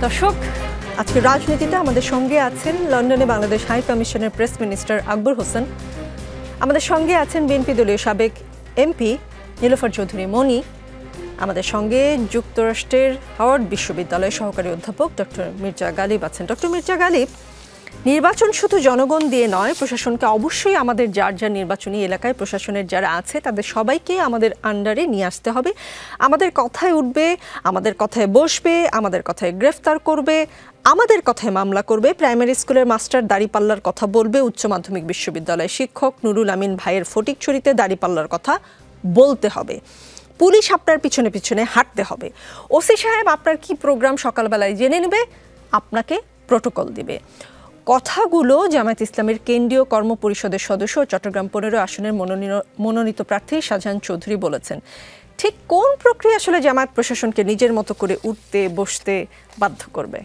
দর্শক, আজকে রাজনীতিতে আমাদের সঙ্গে আছেন লন্ডনে বাংলাদেশ হাই কমিশনের প্রেস মিনিস্টার আকবর হোসেন, আমাদের সঙ্গে আছেন বিএনপি দলীয় সাবেক এমপি নীলোফার চৌধুরী মনি, আমাদের সঙ্গে যুক্তরাষ্ট্রের হাওয়ার্ড বিশ্ববিদ্যালয়ের সহকারী অধ্যাপক ডক্টর মির্জা গালিব আছেন। ডক্টর মির্জা গালিব, নির্বাচন শুধু জনগণ দিয়ে নয়, প্রশাসনকে অবশ্যই আমাদের যার যার নির্বাচনী এলাকায় প্রশাসনের যারা আছে তাদের সবাইকে আমাদের আন্ডারে নিয়ে আসতে হবে। আমাদের কথায় উঠবে, আমাদের কথায় বসবে, আমাদের কথায় গ্রেফতার করবে, আমাদের কথায় মামলা করবে। প্রাইমারি স্কুলের মাস্টার দাড়িপাল্লার কথা বলবে, উচ্চ মাধ্যমিক বিশ্ববিদ্যালয়ের শিক্ষক নুরুল আমিন ভাইয়ের ফটিকছড়িতে দাড়িপাল্লার কথা বলতে হবে। পুলিশ আপনার পিছনে পিছনে হাঁটতে হবে। ওসি সাহেব আপনার কি প্রোগ্রাম সকালবেলায় জেনে নেবে, আপনাকে প্রোটোকল দিবে। কথাগুলো জামায়াত ইসলামের কেন্দ্রীয় কর্ম পরিষদের সদস্য চট্টগ্রাম 15 আসনের মনোনীত প্রার্থী শাহজাহান চৌধুরী বলেছেন। ঠিক কোন প্রক্রিয়া আসলে জামায়াত প্রশাসনকে নিজের মতো করে উঠতে বসতে বাধ্য করবে?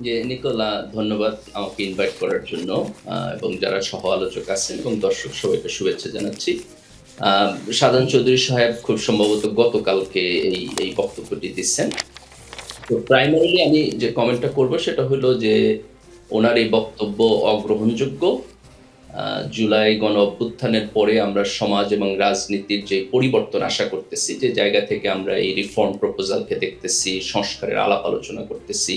যে নিকোলা, ধন্যবাদ আমাকে ইনভাইট করার জন্য, এবং যারা সহ আলোচক আছেন এবং দর্শক সবাইকে শুভেচ্ছা জানাচ্ছি। শাহজাহান চৌধুরী সাহেব খুব সম্ভবত গতকালকে এই বক্তব্যটি দিচ্ছেন। তো প্রাইমারিলি আমি যে কমেন্টটা করব সেটা হলো যে ওনার এই বক্তব্য অগ্রহণযোগ্য। জুলাই গণ অভ্যুত্থানের পরে আমরা সমাজ এবং রাজনীতির যে পরিবর্তন আশা করতেছি, যে জায়গা থেকে আমরা এই রিফর্ম প্রপোজালকে দেখতেছি, সংস্কারের আলাপ আলোচনা করতেছি,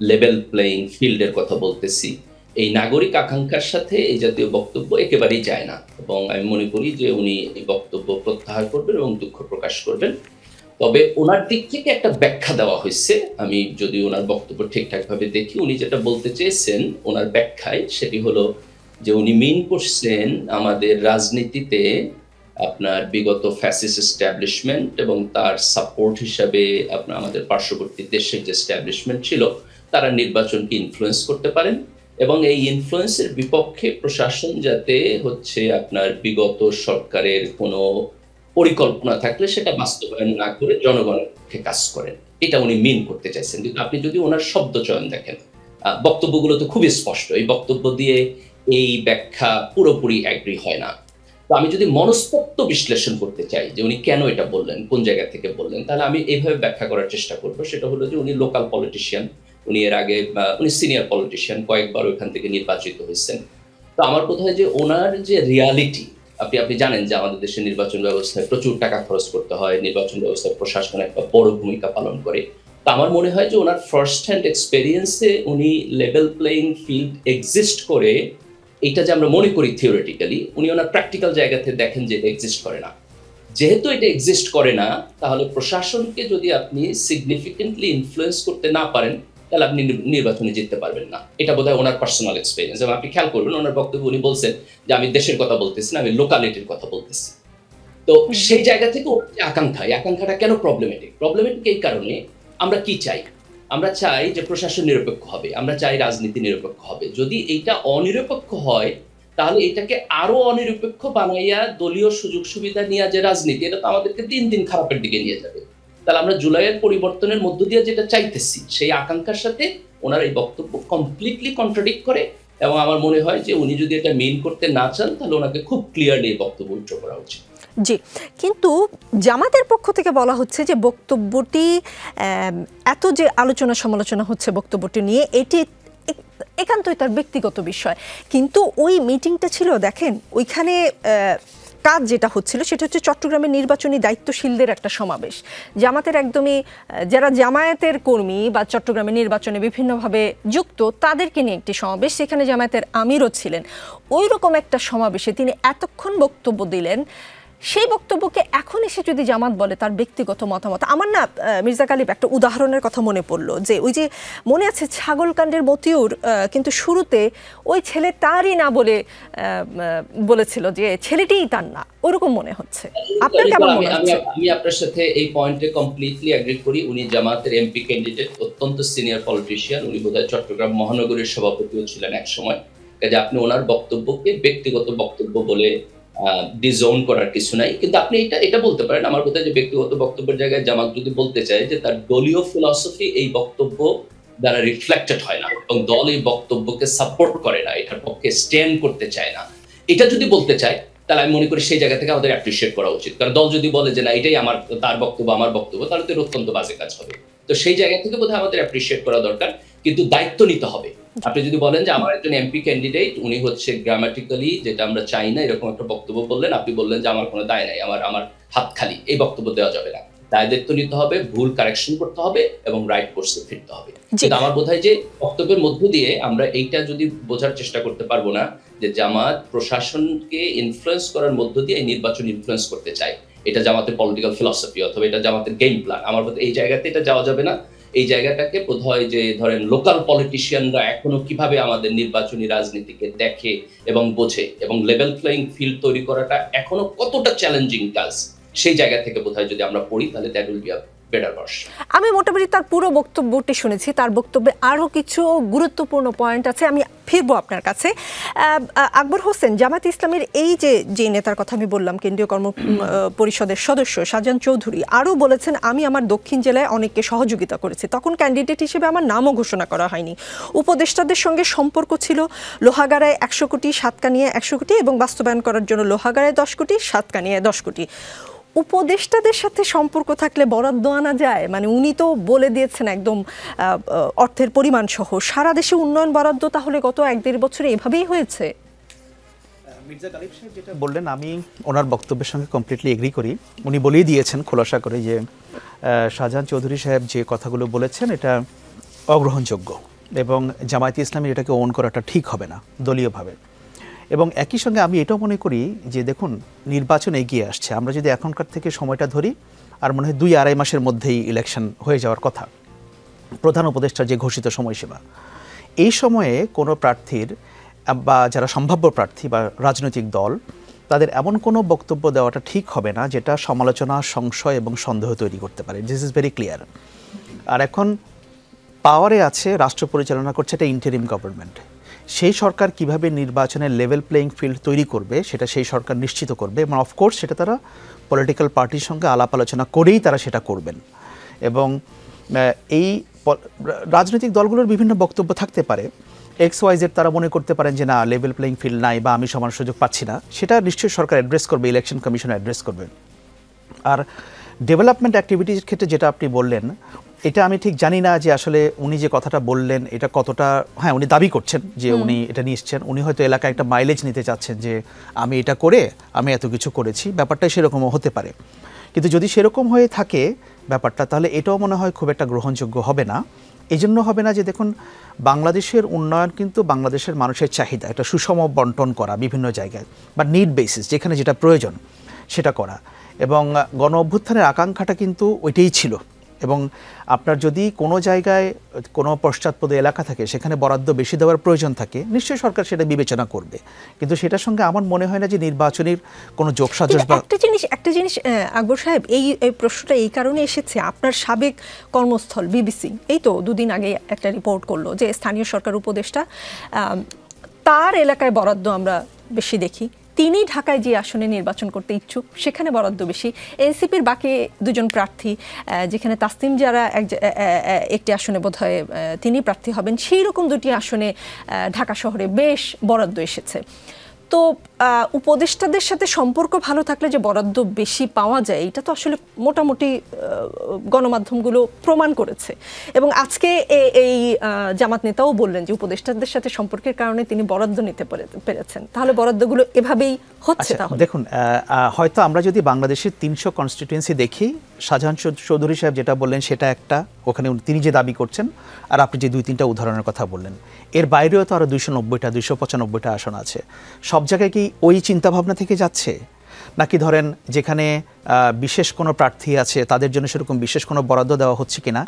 লেভেল প্লেইং ফিল্ডের কথা বলতেছি, এই নাগরিক আকাঙ্ক্ষার সাথে এই জাতীয় বক্তব্য একেবারেই যায় না। এবং আমি মনে করি যে উনি এই বক্তব্য প্রত্যাহার করবেন এবং দুঃখ প্রকাশ করবেন। তবে ওনার দিক থেকে একটা ব্যাখ্যা দেওয়া হয়েছে। আমি যদি ওনার বক্তব্য ঠিকঠাকভাবে দেখি, উনি যেটা বলতে চেয়েছেন ওনার ব্যাখ্যায় সেটি হলো যে উনি মিন করছেন আমাদের রাজনীতিতে আপনার বিগত ফ্যাসিস্ট এস্টাবলিশমেন্ট এবং তার সাপোর্ট হিসাবে আপনার আমাদের পার্শ্ববর্তী দেশের যে এস্টাবলিশমেন্ট ছিল তারা নির্বাচনকে ইনফ্লুয়েন্স করতে পারেন, এবং এই ইনফ্লুয়েন্সের বিপক্ষে প্রশাসন যাতে হচ্ছে আপনার বিগত সরকারের কোনো পরিকল্পনা থাকলে সেটা বাস্তবায়ন না করে জনগণের পক্ষে কাজ করেন, এটা উনি মিন করতে চাইছেন। কিন্তু আপনি যদি ওনার শব্দ চয়ন দেখেন, বক্তব্যগুলো তো খুবই স্পষ্ট। এই বক্তব্য দিয়ে এই ব্যাখ্যা পুরোপুরি অ্যাগ্রি হয় না। তো আমি যদি মনস্তত্ত্ব বিশ্লেষণ করতে চাই যে উনি কেন এটা বললেন, কোন জায়গা থেকে বললেন, তাহলে আমি এইভাবে ব্যাখ্যা করার চেষ্টা করবো। সেটা হলো যে উনি লোকাল পলিটিশিয়ান, উনি এর আগে উনি সিনিয়র পলিটিশিয়ান, কয়েকবার ওইখান থেকে নির্বাচিত হয়েছেন। তো আমার বোধ হয় যে ওনার যে রিয়ালিটি, আপনি জানেন যে আমাদের দেশের নির্বাচন ব্যবস্থায় প্রচুর টাকা খরচ করতে হয়, নির্বাচন ব্যবস্থায় প্রশাসন একটা বড় ভূমিকা পালন করে। তো আমার মনে হয় যে ওনার ফার্স্ট হ্যান্ড এক্সপেরিয়েন্সে উনি লেভেল প্লেইং ফিল্ড এক্সিস্ট করে, এটা যে আমরা মনে করি থিওরিটিক্যালি, উনি ওনার প্র্যাকটিক্যাল জায়গাতে দেখেন যে এটা এক্সিস্ট করে না। যেহেতু এটা এক্সিস্ট করে না, তাহলে প্রশাসনকে যদি আপনি সিগনিফিকেন্টলি ইনফ্লুয়েন্স করতে না পারেন তাহলে আপনি নির্বাচনে জিততে পারবেন না। এটা বোধহয় ওনার পার্সোনাল এক্সপেরিয়েন্স। এবং আপনি খেয়াল করবেন ওনার বক্তব্য উনি বলছেন যে আমি দেশের কথা বলতেছি না, আমি লোকালিটির কথা বলতেছি। তো সেই জায়গা থেকে আকাঙ্ক্ষাটা কেন প্রবলেমেটিক এই কারণে, আমরা কি চাই? আমরা চাই যে প্রশাসন নিরপেক্ষ হবে, আমরা চাই রাজনীতি নিরপেক্ষ হবে। যদি এইটা অনিরপেক্ষ হয় তাহলে এটাকে আরো অনিরপেক্ষ বানাইয়া দলীয় সুযোগ সুবিধা নিয়ে যে রাজনীতি, এটা তো আমাদেরকে দিন দিন খারাপের দিকে নিয়ে যাবে। তাহলে আমরা জুলাইয়ের পরিবর্তনের মধ্য দিয়ে যেটা চাইতেছি সেই আকাঙ্ক্ষার সাথে ওনার এই বক্তব্য কমপ্লিটলি কন্ট্রাডিক্ট করে। এবং আমার মনে হয় যে উনি যদি এটা মেইন করতে না চান তাহলে ওনাকে খুব ক্লিয়ারলি এই বক্তব্য উইথড্র করা উচিত। জি, কিন্তু জামাতের পক্ষ থেকে বলা হচ্ছে যে বক্তব্যটি এত যে আলোচনা সমালোচনা হচ্ছে বক্তব্যটি নিয়ে, এটি একান্তই তার ব্যক্তিগত বিষয়। কিন্তু ওই মিটিংটা ছিল, দেখেন ওইখানে কাজ যেটা হচ্ছিল সেটা হচ্ছে চট্টগ্রামের নির্বাচনী দায়িত্বশীলদের একটা সমাবেশ। জামাতের একদমই যারা জামায়াতের কর্মী বা চট্টগ্রামের নির্বাচনে বিভিন্নভাবে যুক্ত তাদেরকে নিয়ে একটি সমাবেশ, সেখানে জামায়াতের আমিরও ছিলেন। ওই রকম একটা সমাবেশে তিনি এতক্ষণ বক্তব্য দিলেন। সেই বক্তব্যকে এখন এসে যদি জামাত বলে তার ব্যক্তিগত মতামত, আমার না মির্জা গালিব একটা উদাহরণের কথা মনে পড়লো, যে ওই যে মনে আছে ছাগলকাণ্ডের মতিউর, কিন্তু শুরুতে ওই ছেলে তারই না বলে বলেছিল যে ছেলেটিই তার না, ওরকম মনে হচ্ছে। আপনার কেমন মনে হচ্ছে? আমি আপনার সাথে এই পয়েন্টে কমপ্লিটলি এগ্রি করি। উনি জামাতের এমপি ক্যান্ডিডেট, অত্যন্ত সিনিয়র পলিটিশিয়ান। উনি বোধহয় চট্টগ্রাম মহানগরীর সভাপতিও ছিলেন এক সময়। কাজে আপনি ওনার বক্তব্যকে ব্যক্তিগত বক্তব্য বলে ডিজোন করার কিছু নাই। কিন্তু আপনি এটা বলতে পারেন, আমার বোধ হয় যে ব্যক্তিগত বক্তব্যের জায়গায় জামাত যদি বলতে চায় যে তার দলীয় ফিলসফি এই বক্তব্য দ্বারা রিফ্লেক্টেড হয় না এবং দল এই বক্তব্যকে সাপোর্ট করে না, এটার পক্ষে স্ট্যান্ড করতে চায় না, এটা যদি বলতে চায় তাহলে আমি মনে করি সেই জায়গা থেকে আমাদের অ্যাপ্রিসিয়েট করা উচিত। কারণ দল যদি বলে যে না এটাই তার বক্তব্য আমার বক্তব্য, তাহলে তো অত্যন্ত বাজে কাজ হবে। তো সেই জায়গা থেকে বোধহয় আমাদের অ্যাপ্রিসিয়েট করা দরকার, কিন্তু দায়িত্ব নিতে হবে। আপনি যদি বলেন যে আমার একজন এমপি ক্যান্ডিডেট, উনি হচ্ছে গ্রামাটিক্যালি যেটা আমরা চাই না এরকম একটা বক্তব্য বললেন, আপনি বললেন যে আমার কোনো দায় নাই, আমার হাত খালি, এই বক্তব্য দেওয়া যাবে না। দায়িত্ব নিতে হবে, ভুল কারেকশন করতে হবে এবং রাইট কোর্সে ফিরতে হবে। কিন্তু আমার বোধ হয় যে বক্তব্যের মধ্য দিয়ে আমরা এইটা যদি বোঝার চেষ্টা করতে পারবো না যে জামাত প্রশাসনকে ইনফ্লুয়েন্স করার মধ্য দিয়ে এই নির্বাচন ইনফ্লুয়েন্স করতে চায়, এটা জামাতের পলিটিক্যাল ফিলসফি অথবা এটা জামাতের গেম প্ল্যান, আমার বোধ এই জায়গাতে এটা যাওয়া যাবে না। এই জায়গাটাকে বোধ হয় যে ধরেন লোকাল পলিটিশিয়ানরা এখনো কিভাবে আমাদের নির্বাচনী রাজনীতিকে দেখে এবং বোঝে এবং লেভেল প্লেইং ফিল্ড তৈরি করাটা এখনো কতটা চ্যালেঞ্জিং কাজ, সেই জায়গা থেকে বোধহয় যদি আমরা পড়ি তাহলে that will be a better version. আমি মোটামুটি তার পুরো বক্তব্যটি শুনেছি, তার বক্তব্যে আরও কিছু গুরুত্বপূর্ণ পয়েন্ট আছে, আমি ফিরবো আপনার কাছে। আকবর হোসেন, জামাত ইসলামের এই যে নেতার কথা আমি বললাম, কেন্দ্রীয় কর্ম পরিষদের সদস্য শাহজাহান চৌধুরী আরও বলেছেন আমি আমার দক্ষিণ জেলায় অনেককে সহযোগিতা করেছি, তখন ক্যান্ডিডেট হিসেবে আমার নামও ঘোষণা করা হয়নি। উপদেষ্টাদের সঙ্গে সম্পর্ক ছিল লোহাগাড়ায় 100 কোটি, সাতকানিয়ায় 100 কোটি এবং বাস্তবায়ন করার জন্য লোহাগাড়ায় 10 কোটি, সাতকানিয়ায় 10 কোটি। উপদেষ্টাদের সাথে সম্পর্ক থাকলে বরাদ্দ আনা যায়? মানে উনি তো বলে দিয়েছেন একদম অর্থের পরিমাণ সহ। সারা দেশে উন্নয়ন বরাদ্দ তাহলে গত 1-1.5 বছরে এভাবেই হয়েছে? মির্জা গালিব সাহেব যেটা বললেন আমি ওনার বক্তব্যের সঙ্গে কমপ্লিটলি এগ্রি করি। উনি বলেই দিয়েছেন খোলাসা করে যে শাহজাহান চৌধুরী সাহেব যে কথাগুলো বলেছেন এটা অগ্রহণযোগ্য এবং জামায়াতে ইসলামী এটাকে ওন করাটা ঠিক হবে না দলীয়ভাবে। এবং একই সঙ্গে আমি এটাও মনে করি যে দেখুন নির্বাচন এগিয়ে আসছে, আমরা যদি এখনকার থেকে সময়টা ধরি আর মনে হয় 2-2.5 মাসের মধ্যেই ইলেকশন হয়ে যাওয়ার কথা, প্রধান উপদেষ্টার যে ঘোষিত সময়সীমা, এই সময়ে কোনো প্রার্থীর বা যারা সম্ভাব্য প্রার্থী বা রাজনৈতিক দল তাদের এমন কোনো বক্তব্য দেওয়াটা ঠিক হবে না যেটা সমালোচনা, সংশয় এবং সন্দেহ তৈরি করতে পারে। This is very clear. আর এখন পাওয়ারে আছে, রাষ্ট্র পরিচালনা করছে একটা ইন্টারিম গভর্নমেন্ট। সেই সরকার কিভাবে নির্বাচনের লেভেল প্লেইং ফিল্ড তৈরি করবে সেটা সেই সরকার নিশ্চিত করবে এবং অফকোর্স সেটা তারা পলিটিক্যাল পার্টির সঙ্গে আলাপ আলোচনা করেই তারা সেটা করবেন। এবং এই রাজনৈতিক দলগুলোর বিভিন্ন বক্তব্য থাকতে পারে, XYZ তারা মনে করতে পারেন যে না লেভেল প্লেইং ফিল্ড নাই বা আমি সমান সুযোগ পাচ্ছি না, সেটা নিশ্চয়ই সরকার অ্যাড্রেস করবে, ইলেকশন কমিশন অ্যাড্রেস করবে। আর ডেভেলপমেন্ট অ্যাক্টিভিটির ক্ষেত্রে যেটা আপনি বললেন, এটা আমি ঠিক জানি না যে আসলে উনি যে কথাটা বললেন এটা কতটা, হ্যাঁ উনি দাবি করছেন যে উনি এটা নিয়ে এসছেন, উনি হয়তো এলাকায় একটা মাইলেজ নিতে চাচ্ছেন যে আমি এটা করে আমি এত কিছু করেছি, ব্যাপারটা সেরকমও হতে পারে। কিন্তু যদি সেরকম হয়ে থাকে ব্যাপারটা, তাহলে এটাও মনে হয় খুব একটা গ্রহণযোগ্য হবে না। এই জন্য হবে না যে দেখুন বাংলাদেশের উন্নয়ন কিন্তু বাংলাদেশের মানুষের চাহিদা, এটা সুষম বন্টন করা বিভিন্ন জায়গায় বা নিড বেসিস, যেখানে যেটা প্রয়োজন সেটা করা, এবং গণ অভ্যুত্থানের আকাঙ্ক্ষাটা কিন্তু ওইটাই ছিল। এবং আপনার যদি কোনো জায়গায় কোনো পশ্চাৎপদ এলাকা থাকে সেখানে বরাদ্দ বেশি দেওয়ার প্রয়োজন থাকে, নিশ্চয়ই সরকার সেটা বিবেচনা করবে। কিন্তু সেটার সঙ্গে আমার মনে হয় না যে নির্বাচনের কোনো যোগসাজশ বা একটা জিনিস আকবর সাহেব, এই প্রশ্নটা এই কারণে এসেছে, আপনার সাবেক কর্মস্থল বিবিসি এই তো 2 দিন আগে একটা রিপোর্ট করলো যে স্থানীয় সরকার উপদেষ্টা তার এলাকায় বরাদ্দ আমরা বেশি দেখি, তিনি ঢাকায় যে আসনে নির্বাচন করতে ইচ্ছুক সেখানে বরাদ্দ বেশি। এনসিপির বাকি 2জন প্রার্থী, যেখানে তাসনিম যারা একটি আসনে বোধহয় তিনি প্রার্থী হবেন, সেই রকম 2টি আসনে ঢাকা শহরে বেশ বরাদ্দ এসেছে। তো উপদেষ্টাদের সাথে সম্পর্ক ভালো থাকলে যে বরাদ্দ বেশি পাওয়া যায় এটা তো আসলে মোটামুটি গণমাধ্যমগুলো প্রমাণ করেছে। এবং আজকে এই জামাত নেতাও বললেন যে উপদেষ্টাদের সাথে সম্পর্কের কারণে তিনি বরাদ্দ নিতে পেরেছেন। তাহলে বরাদ্দগুলো এভাবেই হচ্ছে। তাহলে দেখুন হয়তো আমরা যদি বাংলাদেশের 300 কনস্টিটিউয়েন্সি দেখি, শাহজাহান চৌধুরী সাহেব যেটা বললেন সেটা একটা, ওখানে তিনি যে দাবি করছেন, আর আপনি যে 2-3টা উদাহরণের কথা বললেন, এর বাইরেও তো আরও 290টা 295টা আসন আছে। সব জায়গায় কি ওই চিন্তাভাবনা থেকে যাচ্ছে, নাকি ধরেন যেখানে বিশেষ কোনো প্রার্থী আছে তাদের জন্য সেরকম বিশেষ কোনো বরাদ্দ দেওয়া হচ্ছে কিনা,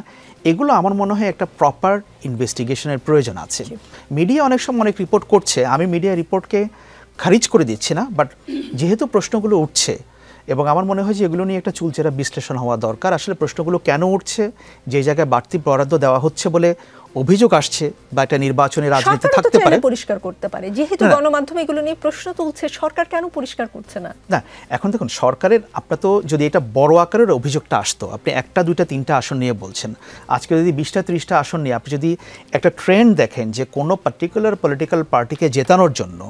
এগুলো আমার মনে হয় একটা প্রপার ইনভেস্টিগেশনের প্রয়োজন আছে। মিডিয়া অনেক সময় অনেক রিপোর্ট করছে, আমি মিডিয়া রিপোর্টকে খারিজ করে দিচ্ছি না, বাট যেহেতু প্রশ্নগুলো উঠছে এবং আমার মনে হয় যে এগুলো নিয়ে একটা চুলচেরা বিশ্লেষণ হওয়া দরকার। আসলে প্রশ্নগুলো কেন উঠছে, যে জায়গায় বাড়তি বরাদ্দ দেওয়া হচ্ছে বলে অভিযোগ আসছে বা একটা নির্বাচনী রাজনীতি থাকতে পারে, পরিষ্কার করতে পারে। যেহেতু গণমাধ্যমে এগুলো নিয়ে প্রশ্ন তুলছে, সরকার কেন পরিষ্কার করছে না? না এখন দেখুন সরকারের, আপনার তো যদি এটা বড় আকারের অভিযোগটা আসতো, আপনি 1টা 2টা 3টা আসন নিয়ে বলছেন, আজকে যদি 20টা 30টা আসন নিয়ে আপনি যদি একটা ট্রেন্ড দেখেন যে কোনো পার্টিকুলার পলিটিক্যাল পার্টিকে জেতানোর জন্য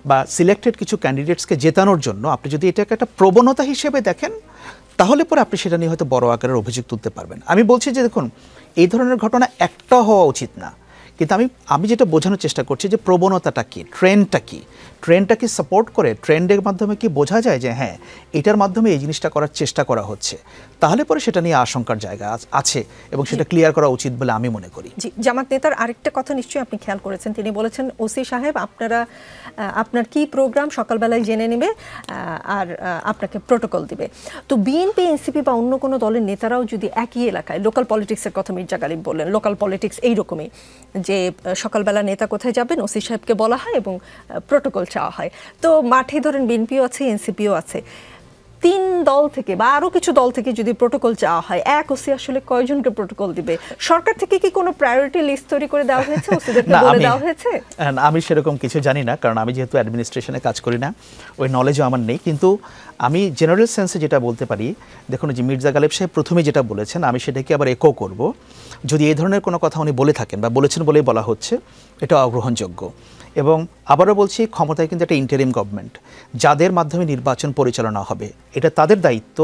বা সিলেক্টেড কিছু ক্যান্ডিডেটসকে জেতানোর জন্য আপনি যদি এটাকে একটা প্রবণতা হিসেবে দেখেন, তাহলে পরে আপনি সেটা নিয়ে হয়তো বড় আকারের অভিযোগ তুলতে পারবেন। আমি বলছি যে দেখুন, এই ধরনের ঘটনা একটা হওয়া উচিত না, কিন্তু আমি যেটা বোঝানোর চেষ্টা করছি যে প্রবণতাটা কি, ট্রেন্ডটা কি সাপোর্ট করে, ট্রেন্ডের মাধ্যমে কি বোঝা যায় যে হ্যাঁ এটার মাধ্যমে এই জিনিসটা করার চেষ্টা করা হচ্ছে, তাহলে পরে সেটা নিয়ে আশঙ্কার জায়গা আছে এবং সেটা ক্লিয়ার করা উচিত বলে আমি মনে করি। জি, জামাত নেতার আরেকটা কথা নিশ্চয়ই আপনি খেয়াল করেছেন, তিনি বলেছেন ওসি সাহেব আপনার কি প্রোগ্রাম সকালবেলায় জেনে নেবে আর আপনাকে প্রোটোকল দিবে। তো বিএনপি, এনসিপি বা অন্য কোনো দলের নেতারাও যদি একই এলাকায়, লোকাল পলিটিক্সের কথা মির্জা গালিব বললেন, লোকাল পলিটিক্স এইরকমই যে সকালবেলা নেতা কোথায় যাবেন ওসি সাহেবকে বলা হয় এবং প্রোটোকল চাওয়া হয়। তো মাঠে ধরেন বিএনপিও আছে, এনসিপিও আছে, 3 দল থেকে বা আরো কিছু দল থেকে যদি প্রোটোকল চাওয়া হয়, এক ওসি আসলে কয়জনকে প্রোটোকল দিবে? সরকার থেকে কি কোনো প্রায়োরিটি লিস্ট তৈরি করে দেওয়া হয়েছে, ওসিদেরকে বলে দেওয়া হয়েছে? আমি সেরকম কিছু জানি না, কারণ আমি যেহেতু অ্যাডমিনিস্ট্রেশনে কাজ করি না, ওই নলেজও আমার নেই। কিন্তু আমি জেনারেল সেন্সে যেটা বলতে পারি, দেখুন যে মির্জা গালিব সাহেব প্রথমে যেটা বলেছেন আমি সেটাকে আবার একো করব। যদি এই ধরনের কোনো কথা উনি বলে থাকেন বা বলেছেন বলেই বলা হচ্ছে, এটা অগ্রহণযোগ্য। এবং আবারও বলছি, ক্ষমতায় কিন্তু একটা ইন্টারিম গভর্নমেন্ট, যাদের মাধ্যমে নির্বাচন পরিচালনা হবে, এটা তাদের দায়িত্ব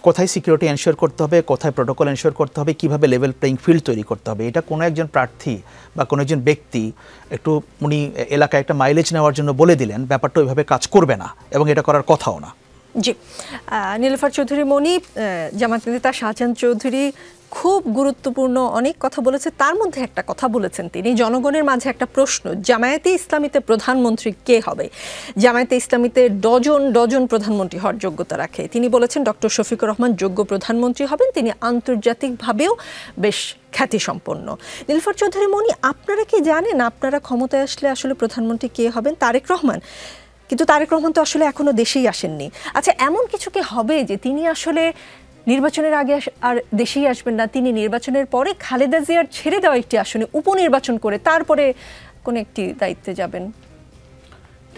কোথায় সিকিউরিটি এনশিওর করতে হবে, কোথায় প্রোটোকল এনশিওর করতে হবে, কিভাবে লেভেল প্লেইং ফিল্ড তৈরি করতে হবে। এটা কোনো একজন প্রার্থী বা কোনো একজন ব্যক্তি একটু উনি এলাকায় একটা মাইলেজ নেওয়ার জন্য বলে দিলেন, ব্যাপারটা ওইভাবে কাজ করবে না এবং এটা করার কথাও না। জি, নীলুফার চৌধুরী মনি, জামাত নেতা শাহজাহান চৌধুরী খুব গুরুত্বপূর্ণ অনেক কথা বলেছে। তার মধ্যে একটা কথা বলেছেন তিনি, জনগণের মাঝে একটা প্রশ্ন, জামায়াতে ইসলামীতে প্রধানমন্ত্রী কে হবে? জামায়াতে ইসলামীতে ডজন ডজন প্রধানমন্ত্রী হওয়ার যোগ্যতা রাখে। তিনি বলেছেন ডক্টর শফিকুর রহমান যোগ্য প্রধানমন্ত্রী হবেন, তিনি আন্তর্জাতিকভাবেও বেশ খ্যাতিসম্পন্ন। নীলুফার চৌধুরী মনি, আপনারা কি জানেন আপনারা ক্ষমতায় আসলে আসলে প্রধানমন্ত্রী কে হবেন? তারেক রহমান? কিন্তু তারেক রহমান তো আসলে এখনো দেশেই আসেননি। আচ্ছা, এমন কিছু কি হবে যে তিনি আসলে নির্বাচনের আগে আর দেশেই আসবেন না, তিনি নির্বাচনের পরে খালেদা জিয়ার ছেড়ে দেওয়া একটি আসনে উপনির্বাচন করে তারপরে কোন একটি দায়িত্বে যাবেন?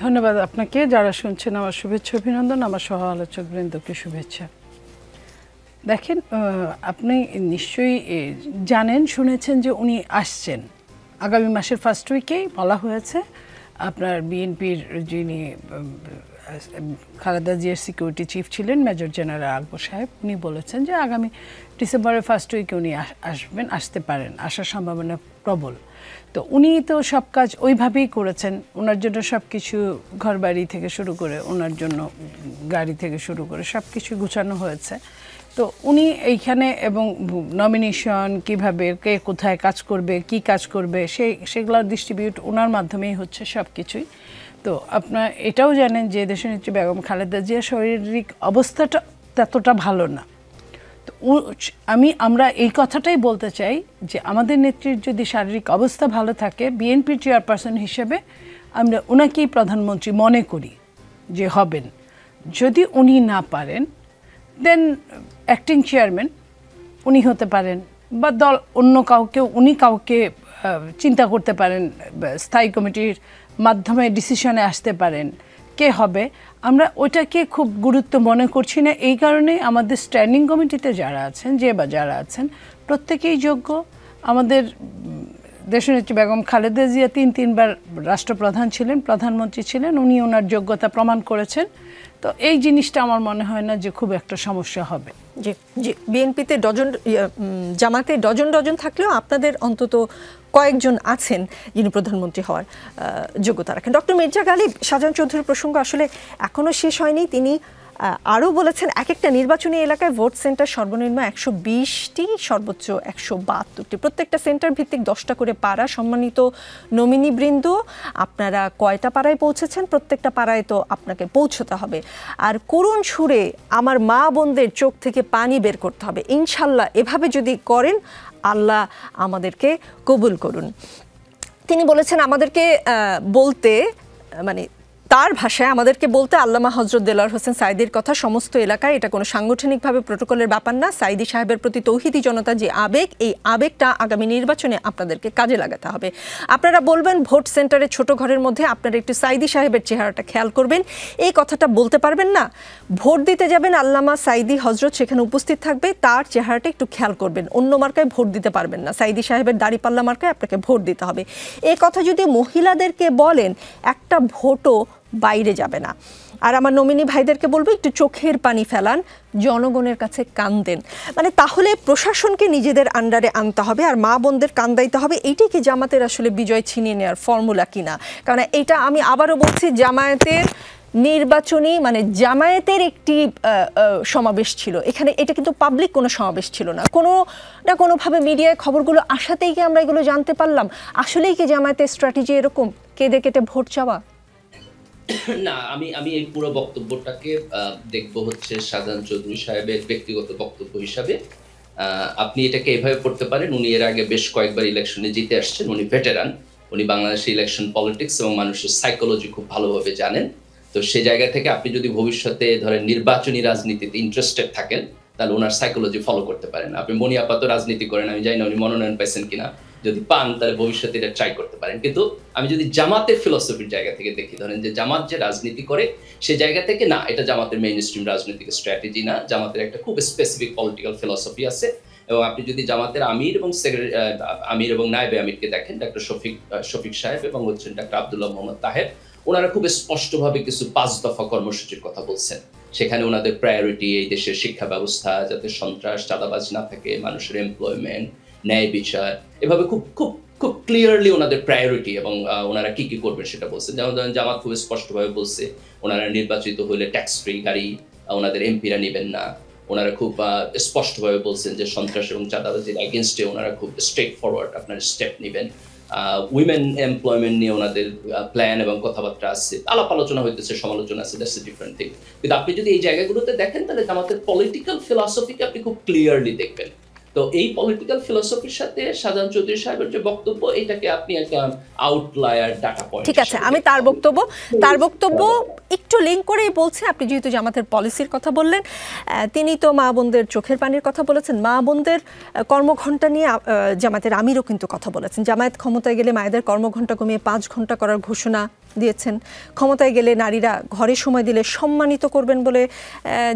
ধন্যবাদ আপনাকে। যারা শুনছেন আমার শুভেচ্ছা অভিনন্দন, আমার সহ আলোচক বৃন্দকে শুভেচ্ছা। দেখেন, আপনি নিশ্চয়ই জানেন, শুনেছেন যে উনি আসছেন আগামী মাসের ফার্স্ট উইকেই বলা হয়েছে। আপনার বিএনপির যিনি খালেদা জিয়ার সিকিউরিটি চিফ ছিলেন মেজর জেনারেল আকবর সাহেব, উনি বলেছেন যে আগামী ডিসেম্বরের ফার্স্ট উইকে উনি আসতে পারেন, আসার সম্ভাবনা প্রবল। তো উনি তো সব কাজ ওইভাবেই করেছেন, ওনার জন্য সব কিছু ঘরবাড়ি থেকে শুরু করে, ওনার জন্য গাড়ি থেকে শুরু করে সব কিছু গুছানো হয়েছে। তো উনি এইখানে, এবং নমিনেশন কিভাবে কে কোথায় কাজ করবে, কি কাজ করবে, সেগুলোর ডিস্ট্রিবিউট ওনার মাধ্যমেই হচ্ছে সব কিছুই। তো আপনার এটাও জানেন যে দেশনেত্রী বেগম খালেদা জিয়ার শারীরিক অবস্থাটা ততটা ভালো না। তো আমরা এই কথাটাই বলতে চাই যে আমাদের নেত্রীর যদি শারীরিক অবস্থা ভালো থাকে, বিএনপির চেয়ারপারসন হিসেবে আমরা ওনাকেই প্রধানমন্ত্রী মনে করি যে হবেন। যদি উনি না পারেন, দেন অ্যাক্টিং চেয়ারম্যান উনি হতে পারেন, বা দল অন্য কাউকে চিন্তা করতে পারেন, স্থায়ী কমিটির মাধ্যমে ডিসিশনে আসতে পারেন কে হবে। আমরা ওইটাকে খুব গুরুত্ব মনে করছি না। এই কারণে আমাদের স্ট্যান্ডিং কমিটিতে যারা আছেন প্রত্যেকেই যোগ্য। আমাদের দেশনেত্রী বেগম খালেদা জিয়া 3বার রাষ্ট্রপ্রধান ছিলেন, প্রধানমন্ত্রী ছিলেন, উনি ওনার যোগ্যতা প্রমাণ করেছেন। তো এই জিনিসটা আমার মনে হয় না যে খুব একটা সমস্যা হবে। জি জি, বিএনপিতে জামাতে ডজন ডজন থাকলেও আপনাদের অন্তত কয়েকজন আছেন যিনি প্রধানমন্ত্রী হওয়ার যোগ্যতা রাখেন। ডক্টর মির্জা গালিব, শাহজাহান চৌধুরীর প্রসঙ্গ আসলে এখনো শেষ হয়নি। তিনি আরও বলেছেন এক একটা নির্বাচনী এলাকায় ভোট সেন্টার সর্বনিম্ন 120টি, সর্বোচ্চ 172টি, প্রত্যেকটা সেন্টার ভিত্তিক 10টা করে পাড়া। সম্মানিত নমিনীবৃন্দ, আপনারা কয়টা পাড়ায় পৌঁছেছেন? প্রত্যেকটা পাড়ায় তো আপনাকে পৌঁছতে হবে। আর করুণ সুরে আমার মা বোনদের চোখ থেকে পানি বের করতে হবে। ইনশাল্লাহ এভাবে যদি করেন, আল্লাহ আমাদেরকে কবুল করুন। তিনি বলেছেন আমাদেরকে বলতে, মানে তার ভাষায় আমাদেরকে বলতে, আল্লামা হযরত দেলোয়ার হোসেন সাঈদীর কথা, সমস্ত এলাকায় এটা কোনো সাংগঠনিকভাবে প্রোটোকলের ব্যাপার না। সাঈদী সাহেবের প্রতি তৌহিদি জনতা যে আবেগ, এই আবেগটা আগামী নির্বাচনে আপনাদেরকে কাজে লাগাতে হবে। আপনারা বলবেন ভোট সেন্টারে ছোট ঘরের মধ্যে আপনারা একটু সাঈদী সাহেবের চেহারাটা খেয়াল করবেন, এই কথাটা বলতে পারবেন না। ভোট দিতে যাবেন, আল্লামা সাঈদী হযরত সেখানে উপস্থিত থাকবে, তার চেহারাটা একটু খেয়াল করবেন। অন্য মার্কায় ভোট দিতে পারবেন না, সাঈদী সাহেবের দাড়িপাল্লা মার্কায় আপনাকে ভোট দিতে হবে। এই কথা যদি মহিলাদেরকে বলেন, একটা ভোটও বাইরে যাবে না। আর আমার নমিনি ভাইদেরকে বলবো একটু চোখের পানি ফেলান, জনগণের কাছে কান দেন। মানে তাহলে প্রশাসনকে নিজেদের আন্ডারে আনতে হবে আর মা বোনদের কান দিতে হবে। এইটাই কি জামাতের আসলে বিজয় ছিনিয়ে নেওয়ার ফর্মুলা কিনা? কারণ এটা আমি আবারও বলছি, জামায়াতের নির্বাচনী মানে জামায়াতের একটি সমাবেশ ছিল এখানে, এটা কিন্তু পাবলিক কোনো সমাবেশ ছিল না। কোনো না কোনোভাবে মিডিয়ায় খবরগুলো আসাতেই কি আমরা এগুলো জানতে পারলাম? আসলেই কি জামায়াতের স্ট্র্যাটেজি এরকম কেঁদে কেটে ভোট চাওয়া? না, আমি এই পুরো বক্তব্যটাকে দেখব হচ্ছে শাহজাহান চৌধুরী সাহেবের ব্যক্তিগত বক্তব্য হিসাবে। আপনি এটাকে এভাবে পড়তে পারেন, উনি এর আগে বেশ কয়েকবার ইলেকশনে জিতে আসছেন, উনি ভেটেরান, উনি বাংলাদেশের ইলেকশন পলিটিক্স এবং মানুষের সাইকোলজি খুব ভালোভাবে জানেন। তো সেই জায়গা থেকে আপনি যদি ভবিষ্যতে ধরেন নির্বাচনী রাজনীতিতে ইন্টারেস্টেড থাকেন, তাহলে ওনার সাইকোলজি ফলো করতে পারেন। আপনি মনি আপাতত রাজনীতি করেন, আমি জানি না উনি মনোনয়ন পাইছেন কিনা, যদি পান তাহলে ভবিষ্যতে এটা ট্রাই করতে পারেন। কিন্তু আমি যদি জামাতের ফিলসফির জায়গা থেকে দেখি, ধরেন যে জামাত যে রাজনীতি করে সে জায়গা থেকে না, এটা জামাতের মেইন স্ট্রিম রাজনৈতিক স্ট্র্যাটেজি না, জামাতের একটা খুব স্পেসিফিক পলিটিক্যাল ফিলসফি আছে। এবং আপনি যদি জামাতের আমির এবং নায়েবে আমিরকে দেখেন, ডক্টর শফিক সাহেব এবং হচ্ছেন ডক্টর আব্দুল্লাহ মোহাম্মদ তাহের, ওনারা খুব স্পষ্টভাবে কিছু 5 দফা কর্মসূচির কথা বলছেন। সেখানে ওনাদের প্রায়োরিটি এই দেশের শিক্ষা ব্যবস্থা, যাতে সন্ত্রাস চাঁদাবাজ না থাকে, মানুষের এমপ্লয়মেন্ট, ন্যায় বিচার, এভাবে খুব খুব খুব ক্লিয়ারলি ওনাদের প্রায়োরিটি এবং ওনারা কি কি করবেন সেটা বলছেন। যেমন ধরেন জামাত খুব স্পষ্টভাবে বলছে ওনারা নির্বাচিত হলে ট্যাক্স ফ্রি গাড়ি ওনাদের এমপিরা নেবেন না। ওনারা খুব স্পষ্টভাবে বলছেন যে সন্ত্রাস এবং চাঁদাবাজির এগেনস্টে ওনারা খুব স্ট্রেট ফরওয়ার্ড আপনার স্টেপ নেবেন। উইমেন এমপ্লয়মেন্ট নিয়ে ওনাদের প্ল্যান এবং কথাবার্তা আছে, আলাপ আলোচনা হইতেছে, সমালোচনা আছে, দ্যাটস এ ডিফারেন্ট থিং। কিন্তু আপনি যদি এই জায়গাগুলোতে দেখেন তাহলে আমাদের পলিটিক্যাল ফিলসফিকে আপনি খুব ক্লিয়ারলি দেখবেন। তো এই পলিটিক্যাল ফিলসফির সাথে শাহজাহান চৌধুরী সাহেবের যে বক্তব্য, এটাকে আপনি একটা আউটলায়ার ডাটা পয়েন্ট। ঠিক আছে, আমি তার বক্তব্য একটু লিঙ্ক করেই বলছি। আপনি যেহেতু জামাতের পলিসির কথা বললেন, তিনি তো মা বোনদের চোখের পানির কথা বলেছেন, মা বোনদের কর্মঘণ্টা নিয়ে জামাতের আমিরও কিন্তু কথা বলেছেন। জামায়াত ক্ষমতায় গেলে মায়েদের কর্মঘণ্টা কমিয়ে 5 ঘন্টা করার ঘোষণা দিয়েছেন। ক্ষমতায় গেলে নারীরা ঘরে সময় দিলে সম্মানিত করবেন বলে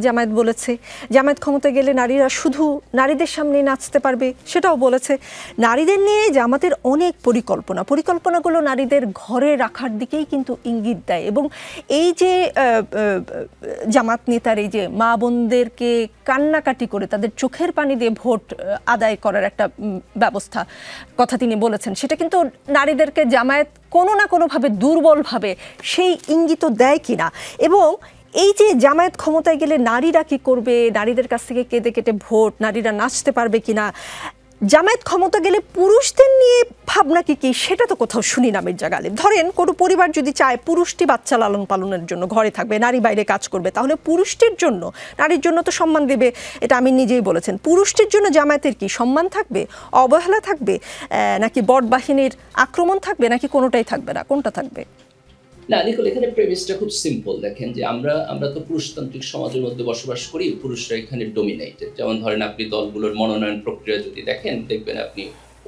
জামায়াত বলেছে। জামায়াত ক্ষমতায় গেলে নারীরা শুধু নারীদের সামনে নাচতে পারবে সেটাও বলেছে। নারীদের নিয়ে জামাতের অনেক পরিকল্পনাগুলো নারীদের ঘরে রাখার দিকেই কিন্তু ইঙ্গিত দেয়। এবং এই যে জামাত নেতার এই যে মা বোনদেরকে কান্নাকাটি করে তাদের চোখের পানি দিয়ে ভোট আদায় করার একটা ব্যবস্থা কথা তিনি বলেছেন, সেটা কিন্তু নারীদেরকে জামায়াত কোনো না কোনোভাবে দুর্বলভাবে সেই ইঙ্গিত দেয় কিনা। এবং এই যে জামায়াত ক্ষমতায় গেলে নারীরা কি করবে, নারীদের কাছ থেকে কেঁদে কেটে ভোট, নারীরা নাচতে পারবে কিনা, জামায়াত ক্ষমতা গেলে পুরুষদের নিয়ে ভাবনা কি সেটা তো কোথাও শুনি না মির্জা গালিব। ধরেন কোনো পরিবার যদি চায় পুরুষটি বাচ্চা লালন পালনের জন্য ঘরে থাকবে, নারী বাইরে কাজ করবে, তাহলে পুরুষটির জন্য, নারীর জন্য তো সম্মান দেবে, এটা আমি নিজেই বলেছেন। পুরুষটির জন্য জামায়াতের কি সম্মান থাকবে, অবহেলা থাকবে, নাকি বট বাহিনীর আক্রমণ থাকবে, নাকি কোনোটাই থাকবে না? কোনটা থাকবে? না নিকোল, এখানে প্রেমিসটা খুব সিম্পল। দেখেন যে আমরা তো পুরুষতান্ত্রিক সমাজের মধ্যে বসবাস করি, পুরুষরা এখানে ডোমিনেটেড। যেমন ধরেন আপনি দলগুলোর মনোনয়ন প্রক্রিয়া যদি দেখেন, দেখবেন আপনি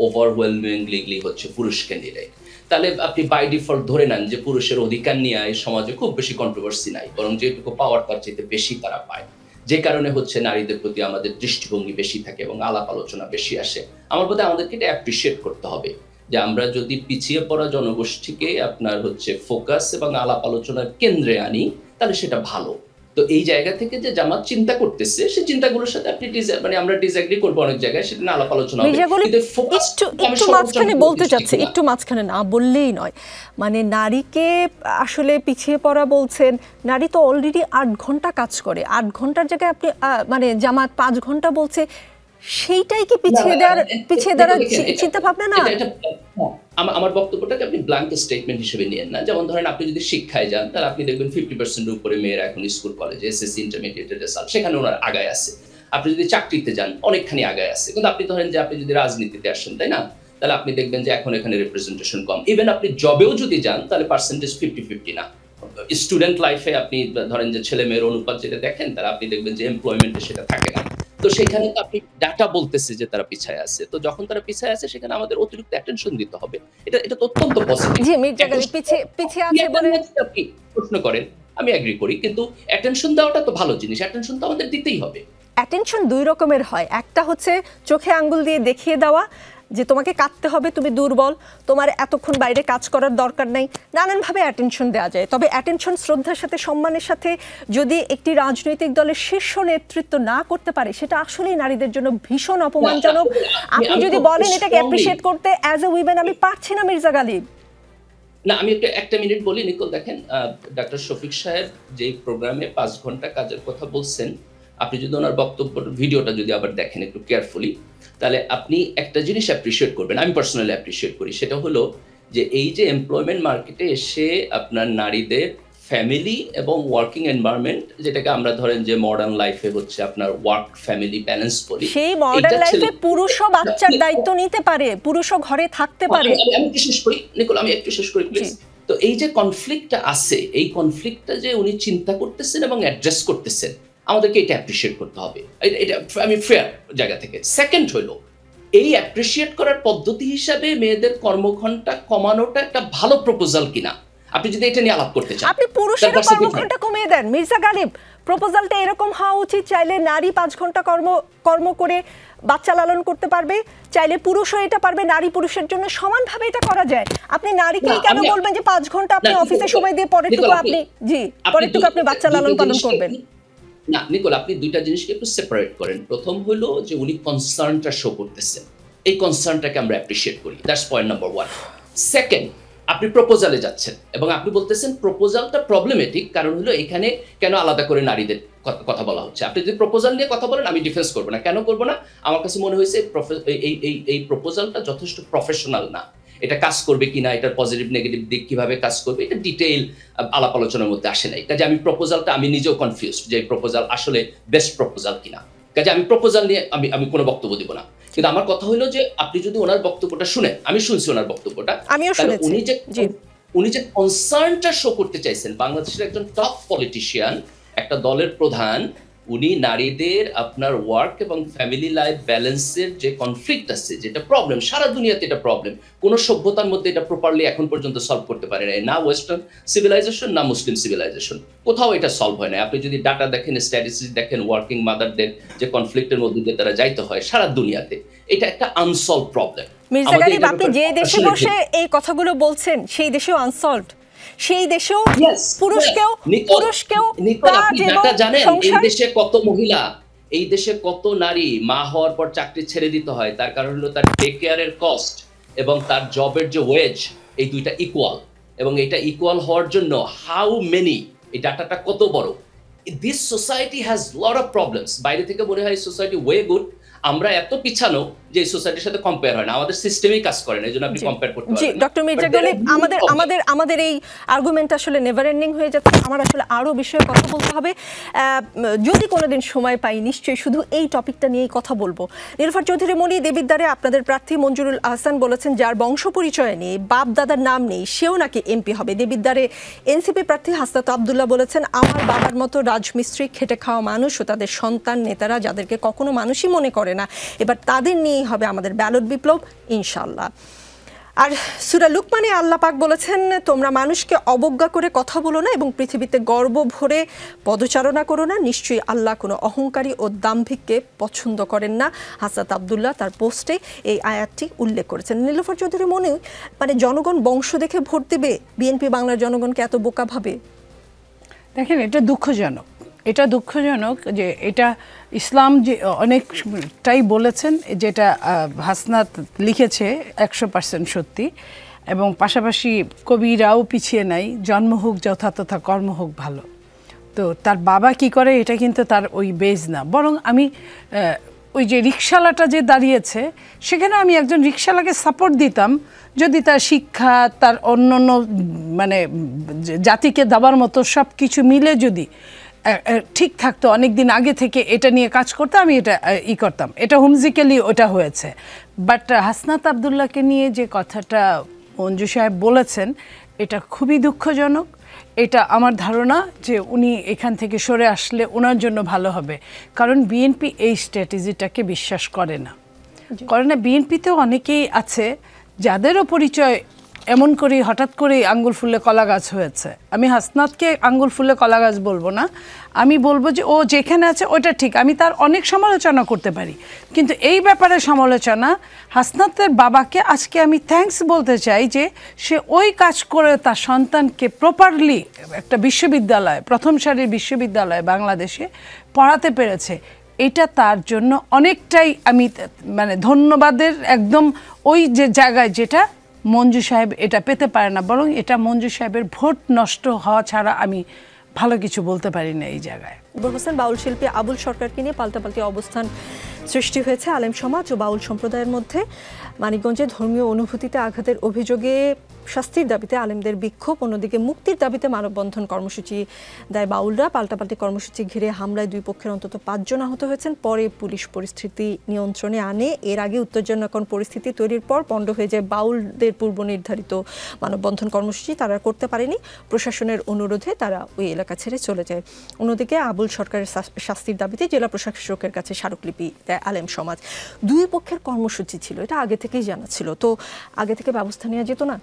ওভারওয়েলমিংলি হচ্ছে পুরুষ ক্যান্ডিডেট। তাহলে আপনি বাই ডিফল্ট ধরে নেন যে পুরুষের অধিকার নিয়ে এই সমাজে খুব বেশি কন্ট্রোভার্সি নাই, বরং যেটুকু পাওয়ার তার চাইতে বেশি তারা পায়। যে কারণে হচ্ছে নারীদের প্রতি আমাদের দৃষ্টিভঙ্গি বেশি থাকে এবং আলাপ আলোচনা বেশি আসে। আমার বোধহয় আমাদেরকে এটা অ্যাপ্রিসিয়েট করতে হবে যে আমরা যদি পিছিয়ে পড়া জনগোষ্ঠীকে আপনার হচ্ছে ফোকাস এবং আলাপ আলোচনার কেন্দ্রে আনি, তাহলে সেটা ভালো। তো এই জায়গা থেকে যে জামাত চিন্তা করতেছে, সেই চিন্তাগুলোর সাথে আপনি আমরা ডিসএগ্রি করবো অনেক জায়গায়, সেটা আলাপ আলোচনা হবে। একটু মাঝখানে বলতে চাচ্ছি, একটু মাঝখানে না বললেই নয়। মানে নারীকে আসলে পিছিয়ে পড়া বলছেন, নারী তো অলরেডি 8 ঘন্টা কাজ করে, 8 ঘন্টার জায়গায় আপনি মানে জামাত 5 ঘন্টা বলছে, সেইটাই কি পিছিয়ে দেওয়ার চিন্তা ভাবনা না? আমার বক্তব্যটাকে আপনি ব্ল্যাঙ্ক স্টেটমেন্ট হিসেবে নিয়েন না। যেমন ধরেন আপনি যদি শিক্ষায় যান, তাহলে আপনি দেখবেন 50% উপরে মেয়েরা এখন স্কুল কলেজে, এসএসসি ইন্টারমিডিয়েটের রেজাল্ট, সেখানে ওনার আগায় আছে। আপনি যদি চাকরিতে যান, অনেকখানি আগায় আছে। কিন্তু আপনি ধরেন যে আপনি যদি রাজনীতিতে আসেন, তাই না, তাহলে আপনি দেখবেন যে এখন এখানে রিপ্রেজেন্টেশন কম। ইভেন আপনি জবেও যদি যান, তাহলে পার্সেন্টেজ 50-50 না। স্টুডেন্ট লাইফে আপনি ধরেন যে ছেলে মেয়ের অনুপাত যেটা দেখেন, তারা আপনি দেখবেন যে এমপ্লয়মেন্টে সেটা থাকে না। তো সেখানে তো আপনি ডাটা বলতেছে যে তারা পিছায় আছে। তো যখন তারা পিছায় আছে, সেখানে আমাদের অতিরিক্ত অ্যাটেনশন দিতে হবে। এটা অত্যন্ত পজিটিভ। জি, মির্জা গালিব পিছিয়ে আছে বলে আপনি প্রশ্ন করেন, আমি এগ্রি করি, কিন্তু অ্যাটেনশন দেওয়াটা তো ভালো জিনিস, অ্যাটেনশন তো আমাদের দিতেই হবে। অ্যাটেনশন 2 রকমের হয়। একটা হচ্ছে চোখে আঙ্গুল দিয়ে দেখিয়ে দেওয়া, যে তোমাকে কাঁদতে হবে, তুমি দুর্বল, তোমার এতক্ষণ বাইরে কাজ করার দরকার নেই, নানানভাবে অ্যাটেনশন দেওয়া যায়। তবে অ্যাটেনশন শ্রদ্ধার সাথে সম্মানের সাথে যদি একটি রাজনৈতিক দলের শীর্ষ নেতৃত্ব না করতে পারে, সেটা আসলেই নারীদের জন্য ভীষণ অপমানজনক। আপনি যদি বলেন এটাকে অ্যাপ্রিশিয়েট করতে অ্যাজ এ উইমেন, আমি পারছি না মির্জা গালিব। না, আমি একটা মিনিট বলি নিকোল। দেখেন, ডক্টর শফিক সাহেব যে প্রোগ্রামে 5 ঘন্টা কাজের কথা বলছেন, আপনি যদি ওনার বক্তব্যের ভিডিওটা যদি আবার দেখেন একটু কেয়ারফুলি, তাহলে আপনি একটা জিনিস অ্যাপ্রিশিয়েট করবেন, আমি পার্সোনালি অ্যাপ্রিশিয়েট করি। সেটা হলো যে এই যে এমপ্লয়মেন্ট মার্কেটে এসে আপনার নারীদের ফ্যামিলি এবং ওয়ার্কিং এনভায়রনমেন্ট, যেটাকে আমরা ধরেন যে মডার্ন লাইফে হচ্ছে আপনার ওয়ার্ক ফ্যামিলি ব্যালেন্স বলি, সেই মডার্ন লাইফে পুরুষও বাচ্চার দায়িত্ব নিতে পারে, পুরুষও ঘরে থাকতে পারে। আমি একটু শেষ করি নিকোল, আমি একটু শেষ করি প্লিজ। তো এই যে কনফ্লিক্টটা আছে, এই কনফ্লিক্টটা যে উনি চিন্তা করতেছেন এবং অ্যাড্রেস করতেছেন, আমাদেরকে এটা অ্যাপ্রিশিয়েট করতে হবে। এটা আমি ফেয়ার জায়গা থেকে। সেকেন্ড হলো, এই অ্যাপ্রিশিয়েট করার পদ্ধতি হিসাবে মেয়েদের কর্মঘণ্টা কমানোটা একটা ভালো প্রপোজাল কিনা, আপনি যদি এটা নিয়ে আলাপ করতে চান, আপনি পুরুষের কর্মঘণ্টা কমিয়ে দেন মির্জা গালিব। প্রপোজালটা এরকম হওয়া উচিত, চাইলে নারী 5 ঘন্টা কর্ম করে বাচ্চা লালন করতে পারবে, চাইলে পুরুষও এটা পারবে, নারী পুরুষের জন্য সমানভাবে এটা করা যায়। আপনি নারীকেই কেন বলবেন যে 5 ঘন্টা আপনি অফিসে সময় দিয়ে পরেরটুকু আপনি বাচ্চা লালন পালন করবেন? না নিকোল, আপনি দুইটা জিনিসকে একটু সেপারেট করেন। প্রথম হলো যে উনি কনসার্নটা শো করতেছেন, এই কনসার্নটাকে আমরা অ্যাপ্রিশিয়েট করি, দ্যাটস পয়েন্ট নাম্বার 1। সেকেন্ড, আপনি প্রপোজালে যাচ্ছেন এবং আপনি বলতেছেন প্রপোজালটা প্রবলেমেটিক, কারণ হলো এখানে কেন আলাদা করে নারীদের কথা বলা হচ্ছে। আপনি যদি প্রপোজাল নিয়ে কথা বলেন, আমি ডিফেন্স করবো না। কেন করবো না? আমার কাছে মনে হয়েছে এই প্রপোজালটা যথেষ্ট প্রফেশনাল না। এটা কাজ করবে কিনা, এটার পজিটিভ নেগেটিভ দিক কিভাবে কাজ করবে, এটা ডিটেইল আলাপ আলোচনার মধ্যে আসে নাই। কাজে আমি প্রপোজালটা, আমি নিজেও কনফিউজড যে এই প্রপোজাল আসলে বেস্ট প্রপোজাল কিনা। কাজে আমি প্রপোজাল নিয়ে আমি কোনো বক্তব্য দিব না। কিন্তু আমার কথা হলো যে আপনি যদি ওনার বক্তব্যটা শুনেন, আমি শুনছি ওনার বক্তব্যটা, উনি যে কনসার্নটা শো করতে চাইছেন, বাংলাদেশের একজন টপ পলিটিশিয়ান, একটা দলের প্রধান, উনি নারীদের আপনার ওয়ার্ক এবং ফ্যামিলি লাইফ ব্যালেন্সের যে কনফ্লিক্ট আছে, যেটা প্রবলেম, সারা দুনিয়াতে এটা প্রবলেম, কোনো সভ্যতার মধ্যে এটা প্রপারলি এখন পর্যন্ত সলভ করতে পারে নাই, না ওয়েস্টার্ন সিভিলাইজেশন না মুসলিম সিভিলাইজেশন, কোথাও এটা সলভ হয় না। আপনি যদি ডাটা দেখেন, স্ট্যাটিস্টিক্স দেখেন, ওয়ার্কিং মাদারদের যে কনফ্লিক্টের মধ্যে দিয়ে তারা যাইতে হয় সারা দুনিয়াতে, এটা একটা আনসলভ প্রবলেম। মির্জা গালিব, আপনি যে দেশে বসে এই কথাগুলো বলছেন, সেই দেশেও আনসলভড, সেই দেশেও পুরুষকেও কাজ এবং এই দেশে কত মহিলা, এই দেশে কত নারী মা হওয়ার পর চাকরি ছেড়ে দিতে হয়, তার কারণ হলো তার টেক কেয়ারের কস্ট এবং তার জবের যে ওয়েজ, এই দুইটা ইকুয়াল, এবং এটা ইকুয়াল হওয়ার জন্য হাউ মেনি, এই ডাটাটা কত বড়। This society has lot of problems. বাইরে থেকে মনে হয় সোসাইটি ওয়ে গুড, আমরা এত পিছানো যে এই সোসাইটির সাথে কম্পেয়ার হয় না, আমাদের সিস্টেমই কাজ করে না, এজন্য আপনি কম্পেয়ার করতে পারবেন না। জি ডক্টর মির্জা গালিব, আমাদের এই আর্গুমেন্ট আসলে নেভার এন্ডিং হয়ে যাচ্ছে। আমার আসলে আরো বিষয়ে কথা বলতে হবে, যদি কোনোদিন সময় পাই নিশ্চয়ই শুধু এই টপিকটা নিয়েই কথা বলবো। নীলুফার চৌধুরী মনি, দেবিদ্বারে আপনাদের প্রার্থী মঞ্জুরুল আহসান বলেছেন যার বংশ পরিচয় নেই, বাপ দাদার নাম নেই, সেও নাকি এমপি হবে। দেবিদ্বারে এনসিপি প্রার্থী হাসনাত আব্দুল্লাহ বলেছেন আমার বাবার মতো রাজমিস্ত্রি খেটে খাওয়া মানুষ ও তাদের সন্তান নেতারা যাদেরকে কখনো মানুষই মনে করে না, এবার তাদের নিয়েই হবে আমাদের ব্যালট বিপ্লব ইনশাআল্লাহ। আর সূরা লুকমানে আল্লাহ পাক বলেছেন তোমরা মানুষকে অবজ্ঞা করে কথা বলো না এবং পৃথিবীতে গর্ব ভরে পদচারণা করো না, নিশ্চয়ই আল্লাহ কোনো অহংকারী ও দাম্ভিককে পছন্দ করেন না। হাসনাত আব্দুল্লাহ তার পোস্টে এই আয়াতটি উল্লেখ করেছেন। নীলুফার চৌধুরী মনে মানে জনগণ বংশ দেখে ভোট দেবে, বিএনপি বাংলার জনগণকে এত বোকা ভাবে? দেখেন, এটা দুঃখজনক, এটা দুঃখজনক যে এটা ইসলাম যে অনেকটাই বলেছেন, যেটা হাসনাত লিখেছে 100% সত্যি, এবং পাশাপাশি কবিরাও পিছিয়ে নাই, জন্ম হোক যথা তথা কর্ম হোক ভালো। তো তার বাবা কি করে এটা কিন্তু তার ওই বেজ না, বরং আমি ওই যে রিকশাওয়ালাটা যে দাঁড়িয়েছে সেখানে আমি একজন রিকশাওয়ালাকে সাপোর্ট দিতাম যদি তার শিক্ষা, তার অন্য মানে জাতিকে দেওয়ার মতো সব কিছু মিলে যদি ঠিক থাকতো, অনেক দিন আগে থেকে এটা নিয়ে কাজ করতে আমি এটা করতাম, এটা হুমজিক্যালি ওটা হয়েছে। বাট হাসনাত আব্দুল্লাহকে নিয়ে যে কথাটা মঞ্জু সাহেব বলেছেন এটা খুবই দুঃখজনক। এটা আমার ধারণা যে উনি এখান থেকে সরে আসলে ওনার জন্য ভালো হবে, কারণ বিএনপি এই স্ট্র্যাটেজিটাকে বিশ্বাস করে না। বিএনপিতেও অনেকেই আছে যাদেরও পরিচয় এমন করেই হঠাৎ করেই আঙ্গুল ফুলে কলা গাছ হয়েছে। আমি হাসনাতকে আঙ্গুল ফুলে কলা গাছ বলবো না, আমি বলবো যে ও যেখানে আছে ওটা ঠিক, আমি তার অনেক সমালোচনা করতে পারি, কিন্তু এই ব্যাপারে সমালোচনা হাসনাতের বাবাকে আজকে আমি থ্যাঙ্কস বলতে চাই যে সে ওই কাজ করে তার সন্তানকে প্রপারলি একটা বিশ্ববিদ্যালয়, প্রথম সারির বিশ্ববিদ্যালয় বাংলাদেশে পড়াতে পেরেছে। এটা তার জন্য অনেকটাই আমি মানে ধন্যবাদের একদম ওই যে জায়গায় যেটা মঞ্জু সাহেব এটা পেতে পারে না, বরং এটা মঞ্জু সাহেবের ভোট নষ্ট হওয়া ছাড়া আমি ভালো কিছু বলতে পারি না এই জায়গায়। আকবর হোসেন, বাউল শিল্পী আবুল সরকারকে নিয়ে পাল্টাপাল্টি অবস্থান সৃষ্টি হয়েছে আলেম সমাজ ও বাউল সম্প্রদায়ের মধ্যে। মানিকগঞ্জে ধর্মীয় অনুভূতিতে আঘাতের অভিযোগে শাস্তির দাবিতে আলেমদের বিক্ষোভ, অন্যদিকে মুক্তির দাবিতে মানববন্ধন কর্মসূচি দেয় বাউলরা। পাল্টাপাল্টি কর্মসূচি ঘিরে হামলায় দুই পক্ষের অন্তত 5 জন আহত হয়েছেন। পরে পুলিশ পরিস্থিতি নিয়ন্ত্রণে আনে। এর আগে উত্তেজনাকর পরিস্থিতি তৈরির পর পণ্ড হয়ে যায় বাউলদের পূর্ব নির্ধারিত মানববন্ধন কর্মসূচি। তারা করতে পারেনি, প্রশাসনের অনুরোধে তারা ওই এলাকা ছেড়ে চলে যায়। অন্যদিকে আবুল সরকারের শাস্তির দাবিতে জেলা প্রশাসকের কাছে স্মারকলিপি দেয় আলেম সমাজ। দুই পক্ষের কর্মসূচি ছিল, এটা আগে থেকেই জানা ছিল, তো আগে থেকে ব্যবস্থা নেওয়া যেত না?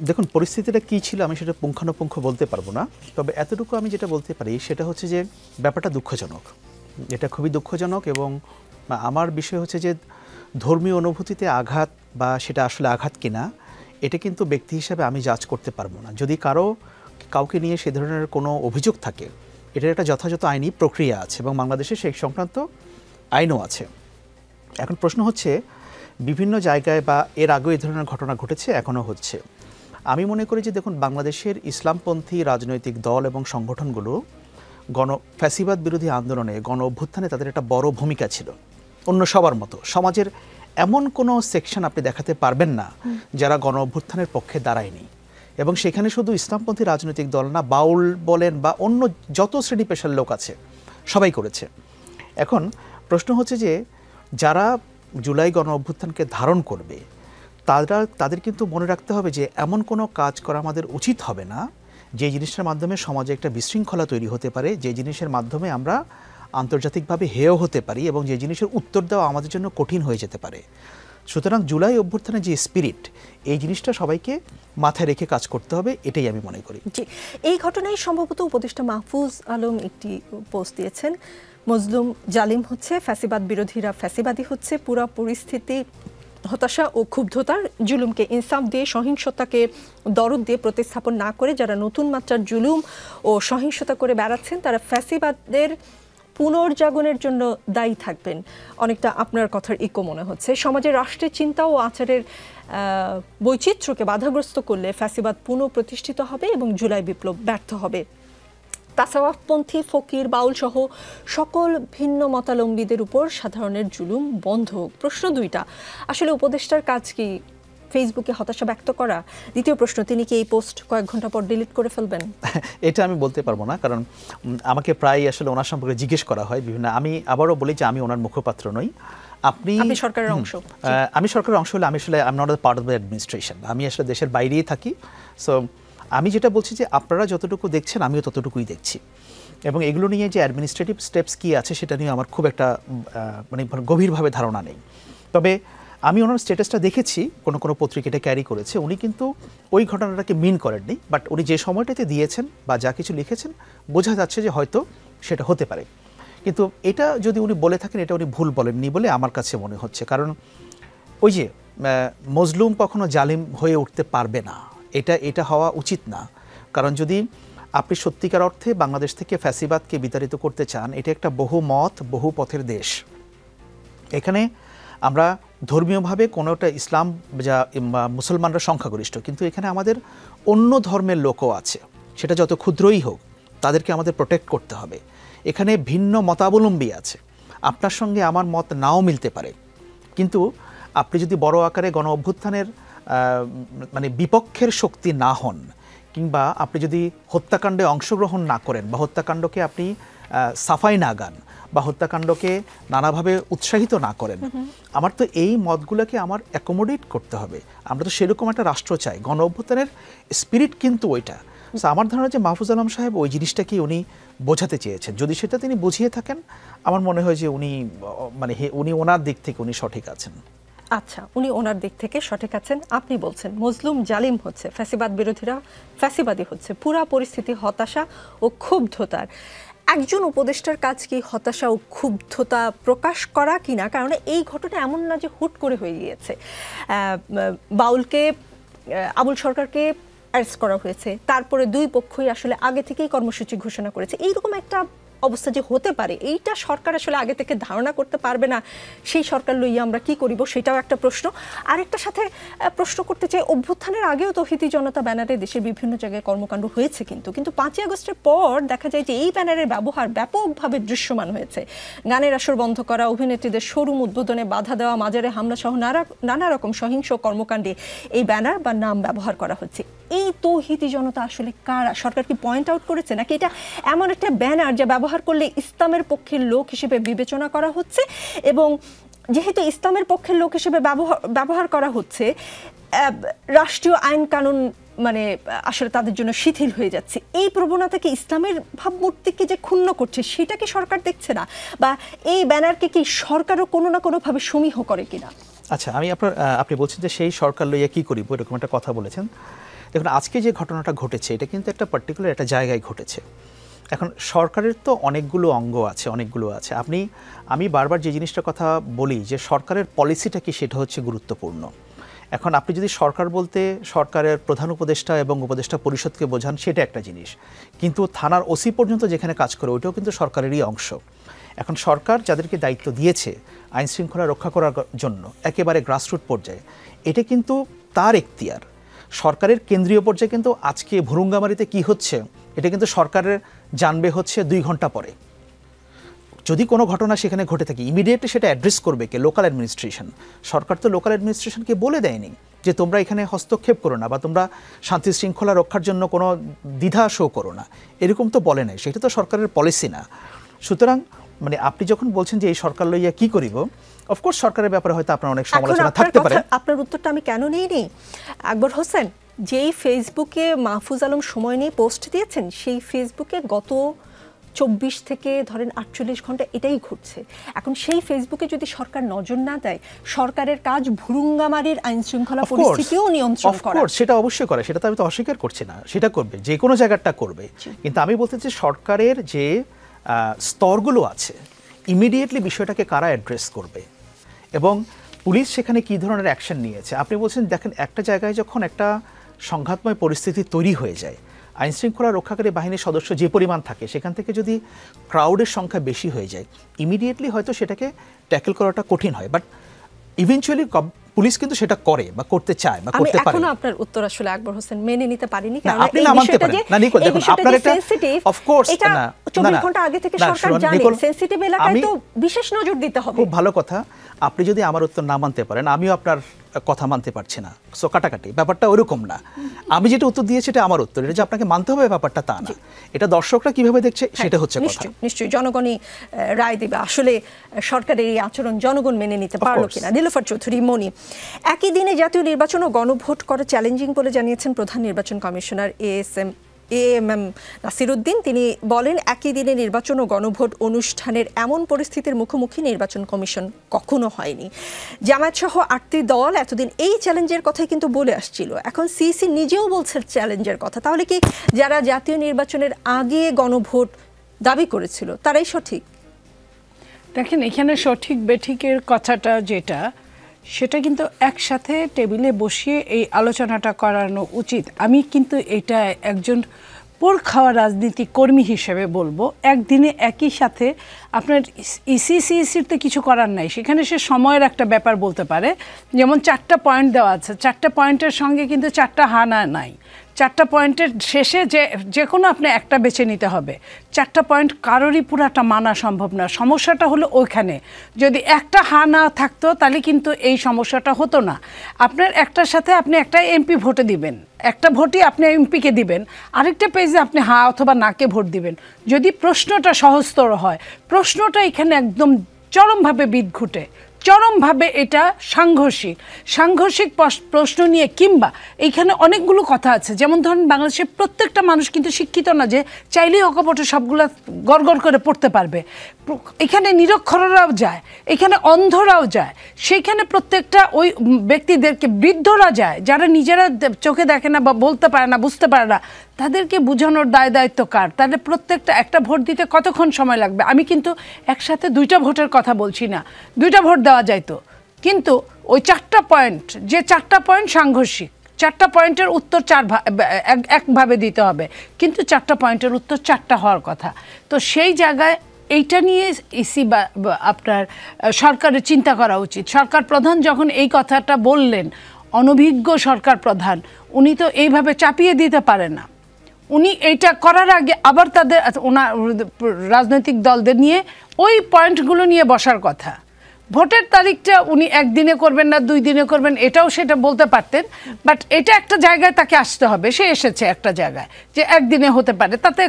দেখুন, পরিস্থিতিটা কী ছিল আমি সেটা পুঙ্খানুপুঙ্খ বলতে পারবো না, তবে এতটুকু আমি যেটা বলতে পারি সেটা হচ্ছে যে ব্যাপারটা দুঃখজনক, এটা খুবই দুঃখজনক। এবং আমার বিষয় হচ্ছে যে ধর্মীয় অনুভূতিতে আঘাত বা সেটা আসলে আঘাত কিনা এটা কিন্তু ব্যক্তি হিসাবে আমি জাজ করতে পারবো না। যদি কাউকে নিয়ে সে ধরনের কোনো অভিযোগ থাকে, এটার একটা যথাযথ আইনি প্রক্রিয়া আছে এবং বাংলাদেশে সেই সংক্রান্ত আইনও আছে। এখন প্রশ্ন হচ্ছে বিভিন্ন জায়গায় বা এর আগেও এই ধরনের ঘটনা ঘটেছে, এখনও হচ্ছে। আমি মনে করি যে দেখুন, বাংলাদেশের ইসলামপন্থী রাজনৈতিক দল এবং সংগঠনগুলো ফ্যাসিবাদ বিরোধী আন্দোলনে, গণ অভ্যুত্থানে তাদের একটা বড় ভূমিকা ছিল অন্য সবার মতো। সমাজের এমন কোনো সেকশন আপনি দেখাতে পারবেন না যারা গণ অভ্যুত্থানের পক্ষে দাঁড়ায়নি, এবং সেখানে শুধু ইসলামপন্থী রাজনৈতিক দল না, বাউল বলেন বা অন্য যত শ্রেণী পেশার লোক আছে সবাই করেছে। এখন প্রশ্ন হচ্ছে যে যারা জুলাই গণ অভ্যুত্থানকে ধারণ করবে তাদের কিন্তু মনে রাখতে হবে যে এমন কোনো কাজ করা আমাদের উচিত হবে না যে জিনিসটার মাধ্যমে সমাজে একটা বিশৃঙ্খলা তৈরি হতে পারে, যে জিনিসের মাধ্যমে আমরা আন্তর্জাতিকভাবে হেয় হতে পারি এবং যে জিনিসের উত্তর দেওয়া আমাদের জন্য কঠিন হয়ে যেতে পারে। সুতরাং জুলাই অভ্যুত্থানের যে স্পিরিট, এই জিনিসটা সবাইকে মাথায় রেখে কাজ করতে হবে, এটাই আমি মনে করি। জি, এই ঘটনায় সম্ভবত উপদেষ্টা মাহফুজ আলম একটি পোস্ট দিয়েছেন, মজলুম জালিম হচ্ছে, ফ্যাসিবাদ বিরোধীরা ফ্যাসিবাদী হচ্ছে। পুরো পরিস্থিতি হতাশা ও ক্ষুব্ধতার। জুলুমকে ইনসাফ দিয়ে, সহিংসতাকে দরদ দিয়ে প্রতিস্থাপন না করে যারা নতুন মাত্রার জুলুম ও সহিংসতা করে বেড়াচ্ছেন তারা ফ্যাসিবাদের পুনর্জাগরণের জন্য দায়ী থাকবেন। অনেকটা আপনার কথার ইকো মনে হচ্ছে। সমাজের রাষ্ট্রের চিন্তা ও আচারের বৈচিত্র্যকে বাধাগ্রস্ত করলে ফ্যাসিবাদ পুনঃপ্রতিষ্ঠিত হবে এবং জুলাই বিপ্লব ব্যর্থ হবে। তাসাওয়াফপন্থী, ফকির, বাউল সহ সকল ভিন্ন মতাবলম্বীদের উপর সাধারণের জুলুম বন্ধ হোক। প্রশ্ন দুইটা, আসলে উপদেষ্টার কাজ কি ফেসবুকে হতাশা ব্যক্ত করা? দ্বিতীয় প্রশ্ন, তিনি কি এই পোস্ট কয়েক ঘন্টা পর ডিলিট করে ফেলবেন? এটা আমি বলতে পারবো না, কারণ আমাকে প্রায় আসলে ওনার সম্পর্কে জিজ্ঞেস করা হয় বিভিন্ন। আমি আবারও বলি যে আমি ওনার মুখপাত্র নই। আপনি সরকারের অংশ। আমি সরকারের অংশ হলে আমি আসলে I am not part of the administration, আমি আসলে দেশের বাইরেই থাকি। সো আমি যেটা বলছি যে আপনারা যতটুকু দেখছেন আমিও ততটুকুই দেখছি, এবং এগুলো নিয়ে যে অ্যাডমিনিস্ট্রেটিভ স্টেপস কী আছে সেটা নিয়ে আমার খুব একটা মানে গভীরভাবে ধারণা নেই। তবে আমি ওনার স্ট্যাটাসটা দেখেছি, কোনো পত্রিকাটা ক্যারি করেছে, উনি কিন্তু ওই ঘটনাটাকে মিন করেননি, বাট উনি যে সময়টাতে দিয়েছেন বা যা কিছু লিখেছেন বোঝা যাচ্ছে যে হয়তো সেটা হতে পারে। কিন্তু এটা যদি উনি বলে থাকেন এটা উনি ভুল বলেননি বলে আমার কাছে মনে হচ্ছে, কারণ ওই যে মজলুম কখনো জালিম হয়ে উঠতে পারবে না, এটা হওয়া উচিত না। কারণ যদি আপনি সত্যিকার অর্থে বাংলাদেশ থেকে ফ্যাসিবাদকে বিতাড়িত করতে চান, এটা একটা বহু মত বহু পথের দেশ। এখানে আমরা ধর্মীয়ভাবে কোনোটা ইসলাম যা মুসলমানরা সংখ্যাগরিষ্ঠ, কিন্তু এখানে আমাদের অন্য ধর্মের লোকও আছে, সেটা যত ক্ষুদ্রই হোক তাদেরকে আমাদের প্রোটেক্ট করতে হবে। এখানে ভিন্ন মতাবলম্বী আছে, আপনার সঙ্গে আমার মত নাও মিলতে পারে, কিন্তু আপনি যদি বড় আকারে গণ অভ্যুত্থানের মানে বিপক্ষের শক্তি না হন, কিংবা আপনি যদি হত্যাকাণ্ডে অংশগ্রহণ না করেন বা হত্যাকাণ্ডকে আপনি সাফাই না গান বা হত্যাকাণ্ডকে নানাভাবে উৎসাহিত না করেন, আমার তো এই মতগুলোকে আমার অ্যাকোমোডেট করতে হবে। আমরা তো সেরকম একটা রাষ্ট্র চাই, গণ অভ্যুত্থানের স্পিরিট কিন্তু ওইটা। আমার ধারণা যে মাহফুজ আলম সাহেব ওই জিনিসটাকেই উনি বোঝাতে চেয়েছেন। যদি সেটা তিনি বুঝিয়ে থাকেন, আমার মনে হয় যে উনি ওনার দিক থেকে উনি সঠিক আছেন। আচ্ছা, উনি ওনার দিক থেকে সঠিক আছেন। আপনি বলছেন মজলুম জালিম হচ্ছে, ফ্যাসিবাদ বিরোধীরা ফ্যাসিবাদী হচ্ছে, পুরা পরিস্থিতি হতাশা ও ক্ষুব্ধতার। একজন উপদেষ্টার কাজ কি হতাশা ও ক্ষুব্ধতা প্রকাশ করা কিনা? কারণ এই ঘটনা এমন না যে হুট করে হয়ে গিয়েছে। বাউলকে, আবুল সরকারকে অ্যারেস্ট করা হয়েছে, তারপরে দুই পক্ষই আসলে আগে থেকেই কর্মসূচি ঘোষণা করেছে। এইরকম একটা অবস্থা যে হতে পারে, এইটা সরকার আসলে আগে থেকে ধারণা করতে পারবে না, সেই সরকার লইয়া আমরা কি করিব, সেটাও একটা প্রশ্ন। আরেকটার সাথে প্রশ্ন করতে চাই, অভ্যুত্থানের আগেও তৌহিদি জনতা ব্যানারে দেশের বিভিন্ন জায়গায় কর্মকাণ্ড হয়েছে, কিন্তু 5ই আগস্টের পর দেখা যায় যে এই ব্যানারের ব্যবহার ব্যাপকভাবে দৃশ্যমান হয়েছে। গানের আসর বন্ধ করা, অভিনেত্রীদের শোরুম উদ্বোধনে বাধা দেওয়া, মাজারে হামলা সহ নানা রকম সহিংস কর্মকাণ্ডে এই ব্যানার বা নাম ব্যবহার করা হচ্ছে। এই তৌহিদি জনতা আসলে কারা? সরকার কি পয়েন্ট আউট করেছে, নাকি এটা এমন একটা ব্যানার যা ব্যবহার করলে ইসলামের পক্ষের লোক হিসেবে বিবেচনা করা হচ্ছে? এবং যেহেতু ইসলামের পক্ষের লোক হিসেবে ব্যবহার করা হচ্ছে, রাষ্ট্রীয় আইন কানুন মানে আসলে তাদের জন্য শিথিল হয়ে যাচ্ছে। এই প্রবণতাকে, ইসলামের ভাবমূর্তিকে যে ক্ষুণ্ণ করছে, সেটা কি সরকার দেখছে না? বা এই ব্যানারকে কি সরকারও কোনো না কোনোভাবে সমীহ করে কিনা? আচ্ছা, আপনি বলছেন যে সেই সরকার লইয়া কি করিব, এরকম একটা কথা বলেছেন। দেখুন, আজকে যে ঘটনাটা ঘটেছে এটা কিন্তু একটা পার্টিকুলার একটা জায়গায় ঘটেছে। এখন সরকারের তো অনেকগুলো অঙ্গ আছে, অনেকগুলো আছে। আমি বারবার যে জিনিসটার কথা বলি যে সরকারের পলিসিটা কি, সেটা হচ্ছে গুরুত্বপূর্ণ। এখন আপনি যদি সরকার বলতে সরকারের প্রধান উপদেষ্টা এবং উপদেষ্টা পরিষদকে বোঝান, সেটা একটা জিনিস, কিন্তু থানার ওসি পর্যন্ত যেখানে কাজ করে ওইটাও কিন্তু সরকারেরই অংশ। এখন সরকার যাদেরকে দায়িত্ব দিয়েছে আইন শৃঙ্খলা রক্ষা করার জন্য একেবারে গ্রাসরুট পর্যায়ে, এটা কিন্তু তার এখতিয়ার। সরকারের কেন্দ্রীয় পর্যায়ে কিন্তু আজকে ভুরুঙ্গামারিতে কি হচ্ছে এটা কিন্তু সরকারের জানবে হচ্ছে 2 ঘন্টা পরে। যদি কোনো ঘটনা সেখানে ঘটে থাকে, ইমিডিয়েটলি সেটা অ্যাড্রেস করবে কে? Local administration. সরকার তো লোকাল অ্যাডমিনিস্ট্রেশনকে বলে দেয়নি যে তোমরা এখানে হস্তক্ষেপ করো না বা তোমরা শান্তি শৃঙ্খলা রক্ষার জন্য কোনো দ্বিধা শো করো না, এরকম তো বলে নাই। সেটা তো সরকারের পলিসি না। সুতরাং মানে আপনি যখন বলছেন যে এই সরকার লইয়া কি করিব, অফকোর্স সরকারের ব্যাপারে হয়তো আপনার অনেক সমালোচনা থাকতে পারে। আপনার উত্তরটা আমি কেন নিইনি? আকবর হোসেন যেই ফেসবুকে মাহফুজ আলম সময় নিয়ে পোস্ট দিয়েছেন, সেই ফেসবুকে গত 24 থেকে ধরেন 48 ঘন্টা এটাই ঘটছে। এখন সেই ফেসবুকে যদি সরকার নজর না দেয়, সরকারের কাজ ভুরুঙ্গামারির আইন শৃঙ্খলা পরিস্থিতিও নিয়ন্ত্রণ করা। সেটা অবশ্যই করে, সেটা তো আমি তো অস্বীকার করছি না, সেটা করবে, যে কোনো জায়গাটা করবে। কিন্তু আমি বলতে চাই সরকারের যে স্তরগুলো আছে, ইমিডিয়েটলি বিষয়টাকে কারা অ্যাড্রেস করবে এবং পুলিশ সেখানে কী ধরনের অ্যাকশন নিয়েছে। আপনি বলছেন, দেখেন একটা জায়গায় যখন একটা সংঘাতময় পরিস্থিতি তৈরি হয়ে যায়, আইন শৃঙ্খলা রক্ষাকারী বাহিনীর সদস্য যে পরিমাণ থাকে, সেখান থেকে যদি ক্রাউডের সংখ্যা বেশি হয়ে যায়, ইমিডিয়েটলি হয়তো সেটাকে ট্যাকেল করাটা কঠিন হয়, বাট ইভেনচুয়ালি পুলিশ কিন্তু সেটা করে বা করতে চায় বা করতে পারে। আমি এখনো আপনার উত্তর আসলে আকবর হোসেন মেনে নিতে পারিনি, কারণ আপনি না মানতে পারেন না নিকোল। দেখুন, আপনার এটা অফ কোর্স না 24 ঘন্টা আগে থেকে সরকার জানে, সেনসিটিভ এলাকায় তো বিশেষ নজর দিতে হবে। খুব ভালো কথা। আপনি যদি আমার উত্তর না মানতে পারেন, আমিও আপনার কথা মানতে পারছি না, সো কাটাকাটি ব্যাপারটা ওরকম না। আমি যেটা উত্তর দিয়েছি এটা আমার উত্তর, এটা যে আপনাকে মানতে হবে ব্যাপারটা তা না। এটা দর্শকরা কিভাবে দেখছে সেটা হচ্ছে কথা। নিশ্চয়ই জনগণই রায় দিবে আসলে সরকারের এই আচরণ জনগণ মেনে নিতে পারলো কিনা। নীলুফার চৌধুরী মনি, একই দিনে জাতীয় নির্বাচন ও গণভোট করা চ্যালেঞ্জিং বলে জানিয়েছেন প্রধান নির্বাচন কমিশনার এএমএম নাসিরউদ্দিন। তিনি বলেন, একই দিনে নির্বাচন ও গণভোট অনুষ্ঠানের এমন পরিস্থিতির মুখোমুখি নির্বাচন কমিশন কখনো হয়নি। জামায়াত সহ 8টি দল এতদিন এই চ্যালেঞ্জের কথাই কিন্তু বলে আসছিল, এখন সিইসি নিজেও বলছে চ্যালেঞ্জের কথা। তাহলে কি যারা জাতীয় নির্বাচনের আগে গণভোট দাবি করেছিল তারাই সঠিক? দেখেন, এখানে সঠিক বেঠিকের কথাটা যেটা, সেটা কিন্তু একসাথে টেবিলে বসিয়ে এই আলোচনাটা করানো উচিত। আমি কিন্তু এটা একজন পোল খাওয়া রাজনীতি কর্মী হিসেবে বলবো, একদিনে একই সাথে আপনার ইসিসির তো কিছু করার নাই, সেখানে সে সময়ের একটা ব্যাপার বলতে পারে। যেমন 4টা পয়েন্ট দেওয়া আছে, 4টা পয়েন্টের সঙ্গে কিন্তু 4টা হানা নাই। 4টা পয়েন্টের শেষে যে কোনো আপনি একটা বেছে নিতে হবে। 4টা পয়েন্ট কারোরই পুরাটা মানা সম্ভব না। সমস্যাটা হলো ওইখানে, যদি একটা হা না থাকতো তাহলে কিন্তু এই সমস্যাটা হতো না। আপনার একটার সাথে আপনি একটা এমপি ভোটে দিবেন, একটা ভোটই আপনি এমপিকে দিবেন, আরেকটা পেজে আপনি হা অথবা নাকে ভোট দিবেন। যদি প্রশ্নটা সহজতর হয়, প্রশ্নটা এখানে একদম চরমভাবে বিদঘুটে, চরমভাবে এটা সাংঘর্ষিক প্রশ্ন নিয়ে, কিংবা এইখানে অনেকগুলো কথা আছে, যেমন ধরেন বাংলাদেশের প্রত্যেকটা মানুষ কিন্তু শিক্ষিত না যে চাইলেই অকপটে সবগুলো গড়গড় করে পড়তে পারবে। এখানে নিরক্ষররাও যায়, এখানে অন্ধরাও যায়, সেইখানে প্রত্যেকটা ওই ব্যক্তিদেরকে, বৃদ্ধরা যায় যারা নিজেরা চোখে দেখে না বা বলতে পারে না, বুঝতে পারে না, তাদেরকে বোঝানোর দায়িত্ব কার? তাহলে প্রত্যেকটা একটা ভোট দিতে কতক্ষণ সময় লাগবে? আমি কিন্তু একসাথে 2টা ভোটের কথা বলছি না, 2টা ভোট দেওয়া যাইতো, কিন্তু ওই 4টা পয়েন্ট, যে 4টা পয়েন্ট সাংঘর্ষিক, 4টা পয়েন্টের উত্তর একভাবে দিতে হবে, কিন্তু 4টা পয়েন্টের উত্তর 4টা হওয়ার কথা। তো সেই জায়গায় এইটা নিয়ে ইসি বা আপনার সরকারের চিন্তা করা উচিত। সরকার প্রধান যখন এই কথাটা বললেন, অনভিজ্ঞ সরকার প্রধান, উনি তো এইভাবে চাপিয়ে দিতে পারে না। উনি এইটা করার আগে আবার তাদের ওনার রাজনৈতিক দলদের নিয়ে ওই পয়েন্টগুলো নিয়ে বসার কথা। ভোটের তারিখটা উনি একদিনে করবেন না 2 দিনে করবেন, এটাও সেটা বলতে পারতেন, বাট এটা একটা জায়গায় তাকে আসতে হবে। সে এসেছে একটা জায়গায় যে একদিনে হতে পারে, তাতে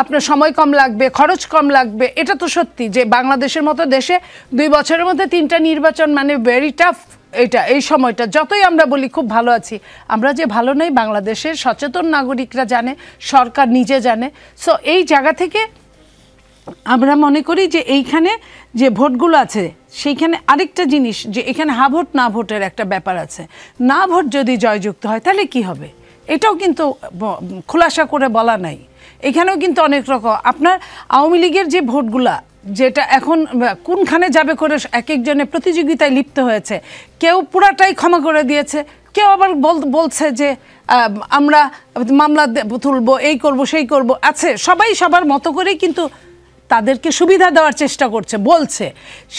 আপনার সময় কম লাগবে, খরচ কম লাগবে। এটা তো সত্যি যে বাংলাদেশের মতো দেশে 2 বছরের মধ্যে 3টা নির্বাচন মানে ভেরি টাফ। এই সময়টা যতই আমরা বলি খুব ভালো আছি, আমরা যে ভালো নেই বাংলাদেশের সচেতন নাগরিকরা জানে, সরকার নিজে জানে। সো এই জায়গা থেকে আমরা মনে করি যে এইখানে যে ভোটগুলো আছে সেইখানে আরেকটা জিনিস, যে এখানে হা ভোট না ভোটের একটা ব্যাপার আছে। না ভোট যদি জয়যুক্ত হয় তাহলে কি হবে, এটাও কিন্তু খোলাসা করে বলা নাই। এখানেও কিন্তু অনেক রকম আপনার আওয়ামী লীগের যে ভোটগুলা, যেটা এখন কোনখানে যাবে করে এক একজনের প্রতিযোগিতায় লিপ্ত হয়েছে, কেউ পুরাটাই ক্ষমা করে দিয়েছে, কেউ আবার বলছে যে আমরা মামলা তুলবো, এই করব সেই করব। আছে সবাই সবার মতো করেই কিন্তু তাদেরকে সুবিধা দেওয়ার চেষ্টা করছে, বলছে।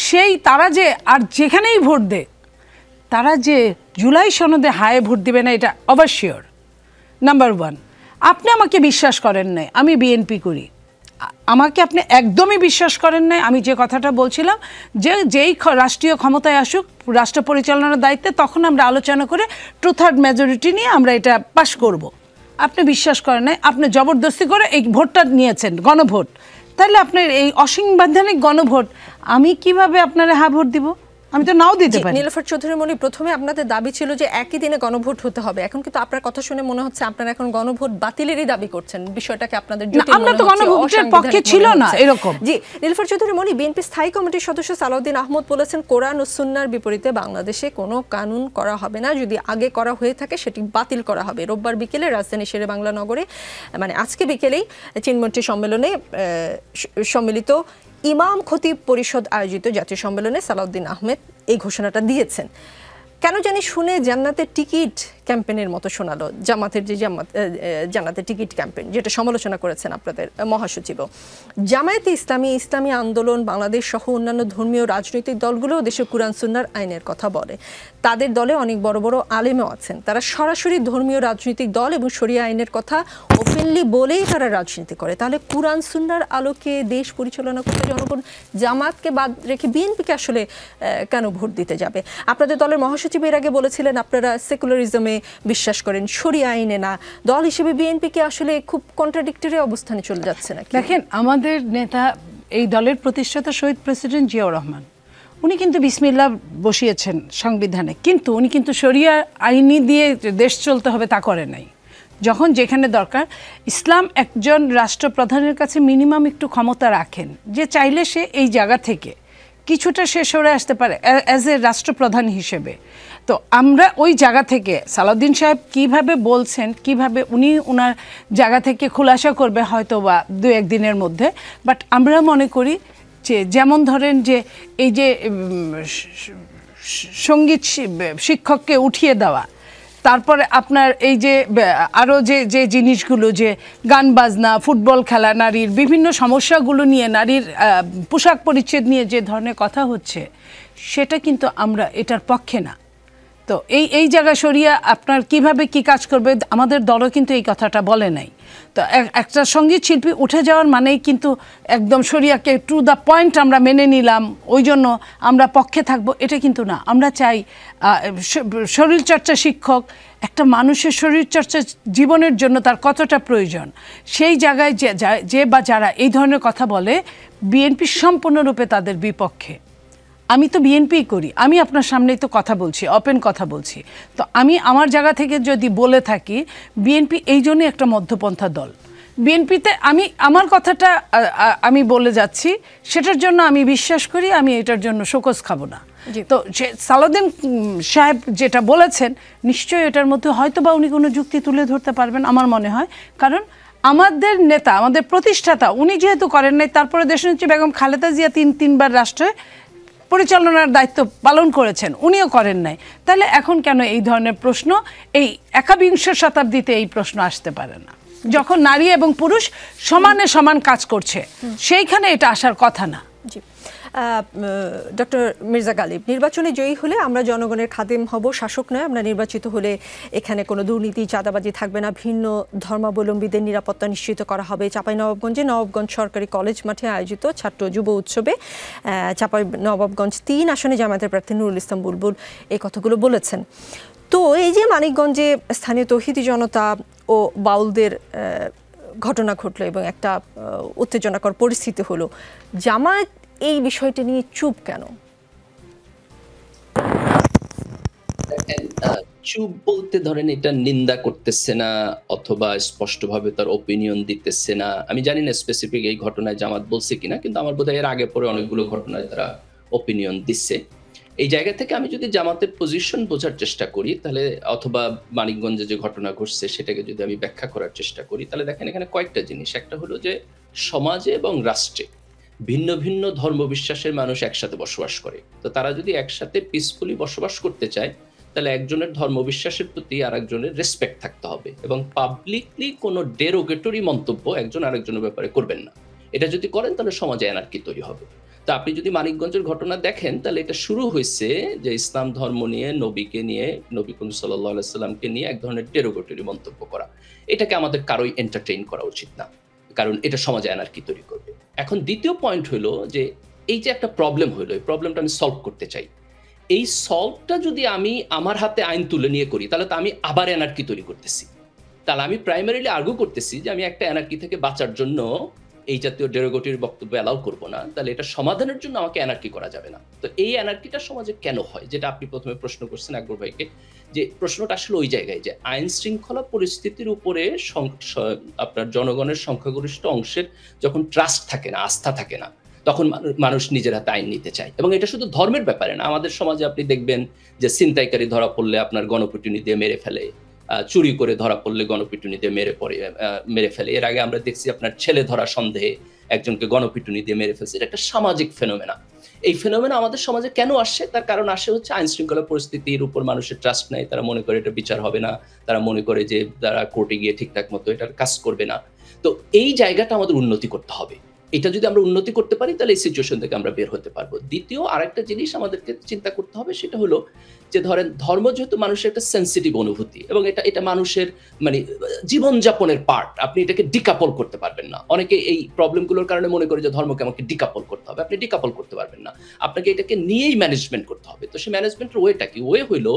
সেই তারা যে আর যেখানেই ভোট দেয়, তারা যে জুলাই সনদে হায়ে ভোট দিবে না, এটা অবশ্যই। নাম্বার 1, আপনি আমাকে বিশ্বাস করেন নাই, আমি বিএনপি করি, আমাকে আপনি একদমই বিশ্বাস করেন নাই। আমি যে কথাটা বলছিলাম যে যেই রাষ্ট্রীয় ক্ষমতায় আসুক, রাষ্ট্র পরিচালনার দায়িত্বে, তখন আমরা আলোচনা করে 2/3 মেজরিটি নিয়ে আমরা এটা পাশ করব। আপনি বিশ্বাস করেন নাই, আপনি জবরদস্তি করে এই ভোটটা নিয়েছেন, গণভোট। তাহলে আপনার এই অসাংবিধানিক গণভোট আমি কিভাবে আপনারা হ্যাঁ ভোট দিব? আমি তো নাও দিতে পারি। নীলোফার চৌধুরী মনি, প্রথমে আপনাদের দাবি ছিল যে একই দিনে গণভোট হতে হবে, এখন কিন্তু আপনার কথা শুনে মনে হচ্ছে আপনারা এখন গণভোট বাতিলেরই দাবি করছেন। বিষয়টাকে আপনাদের জটিল মনে হচ্ছে। আমরা তো গণভোটের পক্ষে ছিল না এরকম। জি, নীলোফার চৌধুরী মনি, বিএনপি স্থায়ী কমিটির সদস্য সালাউদ্দিন আহমদ বলেছেন কোরআন ও সুন্নাহর বিপরীতে বাংলাদেশে কোনো কানুন করা হবে না, যদি আগে করা হয়ে থাকে সেটি বাতিল করা হবে। রোববার বিকেলে রাজধানী শেরে বাংলা নগরে, মানে আজকে বিকেলেই চিনমন্ত্রী সম্মেলনে সম্মিলিত ইমাম খতিব পরিষদ আয়োজিত জাতীয় সম্মেলনে সালাউদ্দিন আহমেদ এই ঘোষণাটা দিয়েছেন। কেন জানি শুনে জান্নাতের টিকিট ক্যাম্পেইনের মতো শোনালো, জামাতের যে জান্নাতের টিকিট ক্যাম্পেইন, যেটা সমালোচনা করেছেন আপনাদের মহাসচিবও। জামায়াতে ইসলামী, ইসলামী আন্দোলন বাংলাদেশ সহ অন্যান্য ধর্মীয় রাজনৈতিক দলগুলোও দেশে কুরআন সুন্নাহর আইনের কথা বলে। তাদের দলে অনেক বড় বড় আলেমও আছেন, তারা সরাসরি ধর্মীয় রাজনৈতিক দল এবং শরিয়া আইনের কথা ওপেনলি বলেই তারা রাজনীতি করে। তাহলে কুরআন সুন্নাহর আলোকে দেশ পরিচালনা করতে জনগণ জামাতকে বাদ রেখে বিএনপিকে আসলে কেন ভোট দিতে যাবে? আপনাদের দলের মহাসচিব এর আগে বলেছিলেন আপনারা সেকুলারিজমে বিশ্বাস করেন, শরিয়া আইনে না। দল হিসেবে বিএনপিকে আসলে খুব কন্ট্রাডিক্টরি অবস্থানে চলে যাচ্ছে না? দেখেন, আমাদের নেতা, এই দলের প্রতিষ্ঠাতা শহীদ প্রেসিডেন্ট জিয়াউর রহমান, উনি কিন্তু বিসমিল্লাহ বসিয়েছেন সংবিধানে, কিন্তু উনি কিন্তু শরিয়া আইনি দিয়ে দেশ চলতে হবে তা করে নাই। যখন যেখানে দরকার, ইসলাম একজন রাষ্ট্রপ্রধানের কাছে মিনিমাম একটু ক্ষমতা রাখেন, যে চাইলে সে এই জায়গা থেকে কিছুটা সে সরে আসতে পারে অ্যাজ এ রাষ্ট্রপ্রধান হিসেবে। তো আমরা ওই জায়গা থেকে সালাউদ্দিন সাহেব কিভাবে বলছেন, কিভাবে উনি ওনার জায়গা থেকে খুলাসা করবে হয়তো বা 2-1 দিনের মধ্যে। বাট আমরা মনে করি যে যেমন ধরেন যে এই যে সঙ্গীত শিক্ষককে উঠিয়ে দেওয়া, তারপরে আপনার এই যে আরও যে জিনিসগুলো, যে গান বাজনা, ফুটবল খেলা, নারীর বিভিন্ন সমস্যাগুলো নিয়ে, নারীর পোশাক পরিচ্ছদ নিয়ে যে ধরনের কথা হচ্ছে, সেটা কিন্তু আমরা এটার পক্ষে না। তো এই জায়গায় শরিয়া আপনার কিভাবে কি কাজ করবে, আমাদের দলও কিন্তু এই কথাটা বলে নাই। তো একটা সঙ্গীত শিল্পী উঠে যাওয়ার মানেই কিন্তু একদম শরিয়াকে টু দ্য পয়েন্ট আমরা মেনে নিলাম, ওই জন্য আমরা পক্ষে থাকবো, এটা কিন্তু না। আমরা চাই শরীরচর্চা শিক্ষক, একটা মানুষের শরীরচর্চা জীবনের জন্য তার কতটা প্রয়োজন, সেই জায়গায় যে বা যারা এই ধরনের কথা বলে, বিএনপি সম্পূর্ণরূপে তাদের বিপক্ষে। আমি তো বিএনপি করি, আমি আপনার সামনেই তো কথা বলছি, ওপেন কথা বলছি। তো আমি আমার জায়গা থেকে যদি বলে থাকি, বিএনপি এই জন্যই একটা মধ্যপন্থা দল। বিএনপিতে আমি আমার কথাটা আমি বলে যাচ্ছি, সেটার জন্য আমি বিশ্বাস করি, আমি এটার জন্য শোকজ খাবো না। তো সালাউদ্দিন সাহেব যেটা বলেছেন, নিশ্চয়ই এটার মধ্যে হয়তো বা উনি কোনো যুক্তি তুলে ধরতে পারবেন আমার মনে হয়। কারণ আমাদের নেতা, আমাদের প্রতিষ্ঠাতা, উনি যেহেতু করেন নাই, তারপরে দেশনেত্রী বেগম খালেদা জিয়া তিনবার রাষ্ট্রে পরিচালনার দায়িত্ব পালন করেছেন, উনিও করেন নাই। তাহলে এখন কেন এই ধরনের প্রশ্ন, এই 21শ শতাব্দীতে এই প্রশ্ন আসতে পারে না? যখন নারী এবং পুরুষ সমানে সমান কাজ করছে, সেইখানে এটা আসার কথা না। জি, ডক্টর মির্জা গালিব, নির্বাচনে জয়ী হলে আমরা জনগণের খাদেম হব, শাসক নয়। আমরা নির্বাচিত হলে এখানে কোনো দুর্নীতি, চাঁদাবাজি থাকবে না, ভিন্ন ধর্মাবলম্বীদের নিরাপত্তা নিশ্চিত করা হবে। চাঁপাইনবাবগঞ্জে নবাবগঞ্জ সরকারি কলেজ মাঠে আয়োজিত ছাত্র যুব উৎসবে চাঁপাইনবাবগঞ্জ 3 আসনে জামায়াতের প্রার্থী নুরুল ইসলাম বুলবুল এই কথাগুলো বলেছেন। তো এই যে মানিকগঞ্জে স্থানীয় তৌহিদি জনতা ও বাউলদের ঘটনা ঘটলো এবং একটা উত্তেজনাকর পরিস্থিতি হলো, জামায়াত এই বিষয়টা নিয়ে চুপ কেন? চুপ বলতে ধরেন এটা নিন্দা করতেছে না অথবা স্পষ্টভাবে তার ওপিনিয়ন দিতেছে না। আমি জানি না স্পেসিফিক এই ঘটনায় জামাত বলছে কিনা, কিন্তু আমার বোধহয় এর আগে পরে অনেকগুলো ঘটনায় তারা ওপিনিয়ন দিচ্ছে। এই জায়গা থেকে আমি যদি জামাতের পজিশন বোঝার চেষ্টা করি, তাহলে অথবা মানিকগঞ্জে যে ঘটনা ঘটছে সেটাকে যদি আমি ব্যাখ্যা করার চেষ্টা করি, তাহলে দেখেন এখানে কয়েকটা জিনিস। একটা হলো যে সমাজে এবং রাষ্ট্রে ভিন্ন ভিন্ন ধর্মবিশ্বাসের মানুষ একসাথে বসবাস করে। তো তারা যদি একসাথে পিসফুলি বসবাস করতে চায়, তাহলে একজনের ধর্মবিশ্বাসের প্রতি আর একজনের রেসপেক্ট থাকতে হবে এবং পাবলিকলি কোনো ডেরোগেটরি মন্তব্য একজন আরেকজনের ব্যাপারে করবেন না। এটা যদি করেন তাহলে সমাজে অ্যানার্কি তৈরি হবে। তো আপনি যদি মানিকগঞ্জের ঘটনা দেখেন, তাহলে এটা শুরু হয়েছে যে ইসলাম ধর্ম নিয়ে, নবীকে নিয়ে, নবী করিম সাল্লাল্লাহু আলাইহি সাল্লামকে নিয়ে এক ধরনের ডেরোগেটরি মন্তব্য করা। এটাকে আমাদের কারোই এন্টারটেইন করা উচিত না, কারণ এটা সমাজে অ্যানার্কি তৈরি করবে। এখন দ্বিতীয় পয়েন্ট হলো যে এই যে একটা প্রবলেম হলো, এই প্রবলেমটা আমি সলভ করতে চাই। এই সলভটা যদি আমি আমার হাতে আইন তুলে নিয়ে করি, তাহলে তো আমি আবার অ্যানার্কি তৈরি করতেছি। তাহলে আমি প্রাইমারিলি আর্গু করতেছি যে আমি একটা অ্যানার্কি থেকে বাঁচার জন্য এই জাতীয় ডেরোগেটরি বক্তব্য অ্যালাউ করবো না, তাহলে এটা সমাধানের জন্য আমাকে অ্যানার্কি করা যাবে না। তো এই অ্যানার্কিটা সমাজে কেন হয়, যেটা আপনি প্রথমে প্রশ্ন করছেন আকবর ভাইকে, যে প্রশ্নটা আসলে ওই জায়গায় যে আইন শৃঙ্খলা পরিস্থিতির উপরে আপনার জনগণের সংখ্যাগরিষ্ঠ অংশের যখন ট্রাস্ট থাকে না, আস্থা থাকে না, তখন মানুষ নিজের হাতে আইন নিতে চায়। এবং এটা শুধু ধর্মের ব্যাপারে না, আমাদের সমাজে আপনি দেখবেন যে ছিনতাইকারী ধরা পড়লে আপনার গণপিটুনি দিয়ে মেরে ফেলে, চুরি করে ধরা পড়লে গণপিটুনি দিয়ে মেরে ফেলে। এর আগে আমরা দেখছি আপনার ছেলে ধরা সন্দেহে একজনকে গণপিটুনি দিয়ে মেরে ফেলছে। এটা একটা সামাজিক ফেনোমেনা। এই ফেনোমেনা আমাদের সমাজে কেন আসে? তার কারণ আসে হচ্ছে আইন শৃঙ্খলা পরিস্থিতির উপর মানুষের ট্রাস্ট নাই, তারা মনে করে এটা বিচার হবে না, তারা মনে করে যে তারা কোর্টে গিয়ে ঠিকঠাক মতো এটার কাজ করবে না। তো এই জায়গাটা আমাদের উন্নতি করতে হবে। এটা যদি আমরা উন্নতি করতে পারি, তাহলে এই সিচুয়েশন থেকে আমরা বের হতে পারবো। দ্বিতীয় আরেকটা জিনিস আমাদেরকে চিন্তা করতে হবে, সেটা হলো যে ধরেন ধর্ম যেহেতু মানুষের একটা সেন্সিটিভ অনুভূতি এবং এটা মানুষের মানে জীবনযাপনের পার্ট, আপনি এটাকে ডিকাপল করতে পারবেন না। অনেকে এই প্রবলেমগুলোর কারণে মনে করে যে ধর্মকে আমাকে ডিকাপল করতে হবে, আপনি ডিকাপল করতে পারবেন না, আপনাকে এটাকে নিয়েই ম্যানেজমেন্ট করতে হবে। তো সেই ম্যানেজমেন্টের ওয়েটা কি? ওয়ে হইলো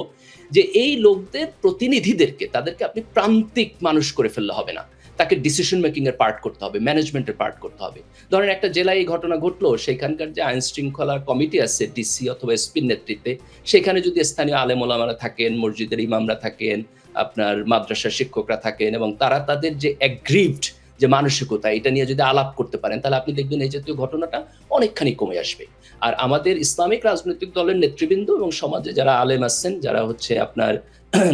যে এই লোকদের প্রতিনিধিদেরকে, তাদেরকে আপনি প্রান্তিক মানুষ করে ফেললে হবে না, তাকে ডিসিশন মেকিং এর পার্ট করতে হবে, ম্যানেজমেন্টের পার্ট করতে হবে। ধরেন একটা জেলায় এই ঘটনা ঘটলো, সেখানকার যে আইন শৃঙ্খলা কমিটি আছে ডিসি অথবা এসপির নেতৃত্বে, সেখানে যদি স্থানীয় আলেম ওলামারা থাকেন, মসজিদের ইমামরা থাকেন, আপনার মাদ্রাসার শিক্ষকরা থাকেন এবং তারা তাদের যে অ্যাগ্রিভড যে মানসিকতা, এটা নিয়ে যদি আলাপ করতে পারেন, তাহলে আপনি দেখবেন এই জাতীয় ঘটনাটা অনেকখানি কমে আসবে। আর আমাদের ইসলামিক রাজনৈতিক দলের নেতৃবৃন্দ এবং সমাজে যারা আলেম আছেন, যারা হচ্ছে আপনার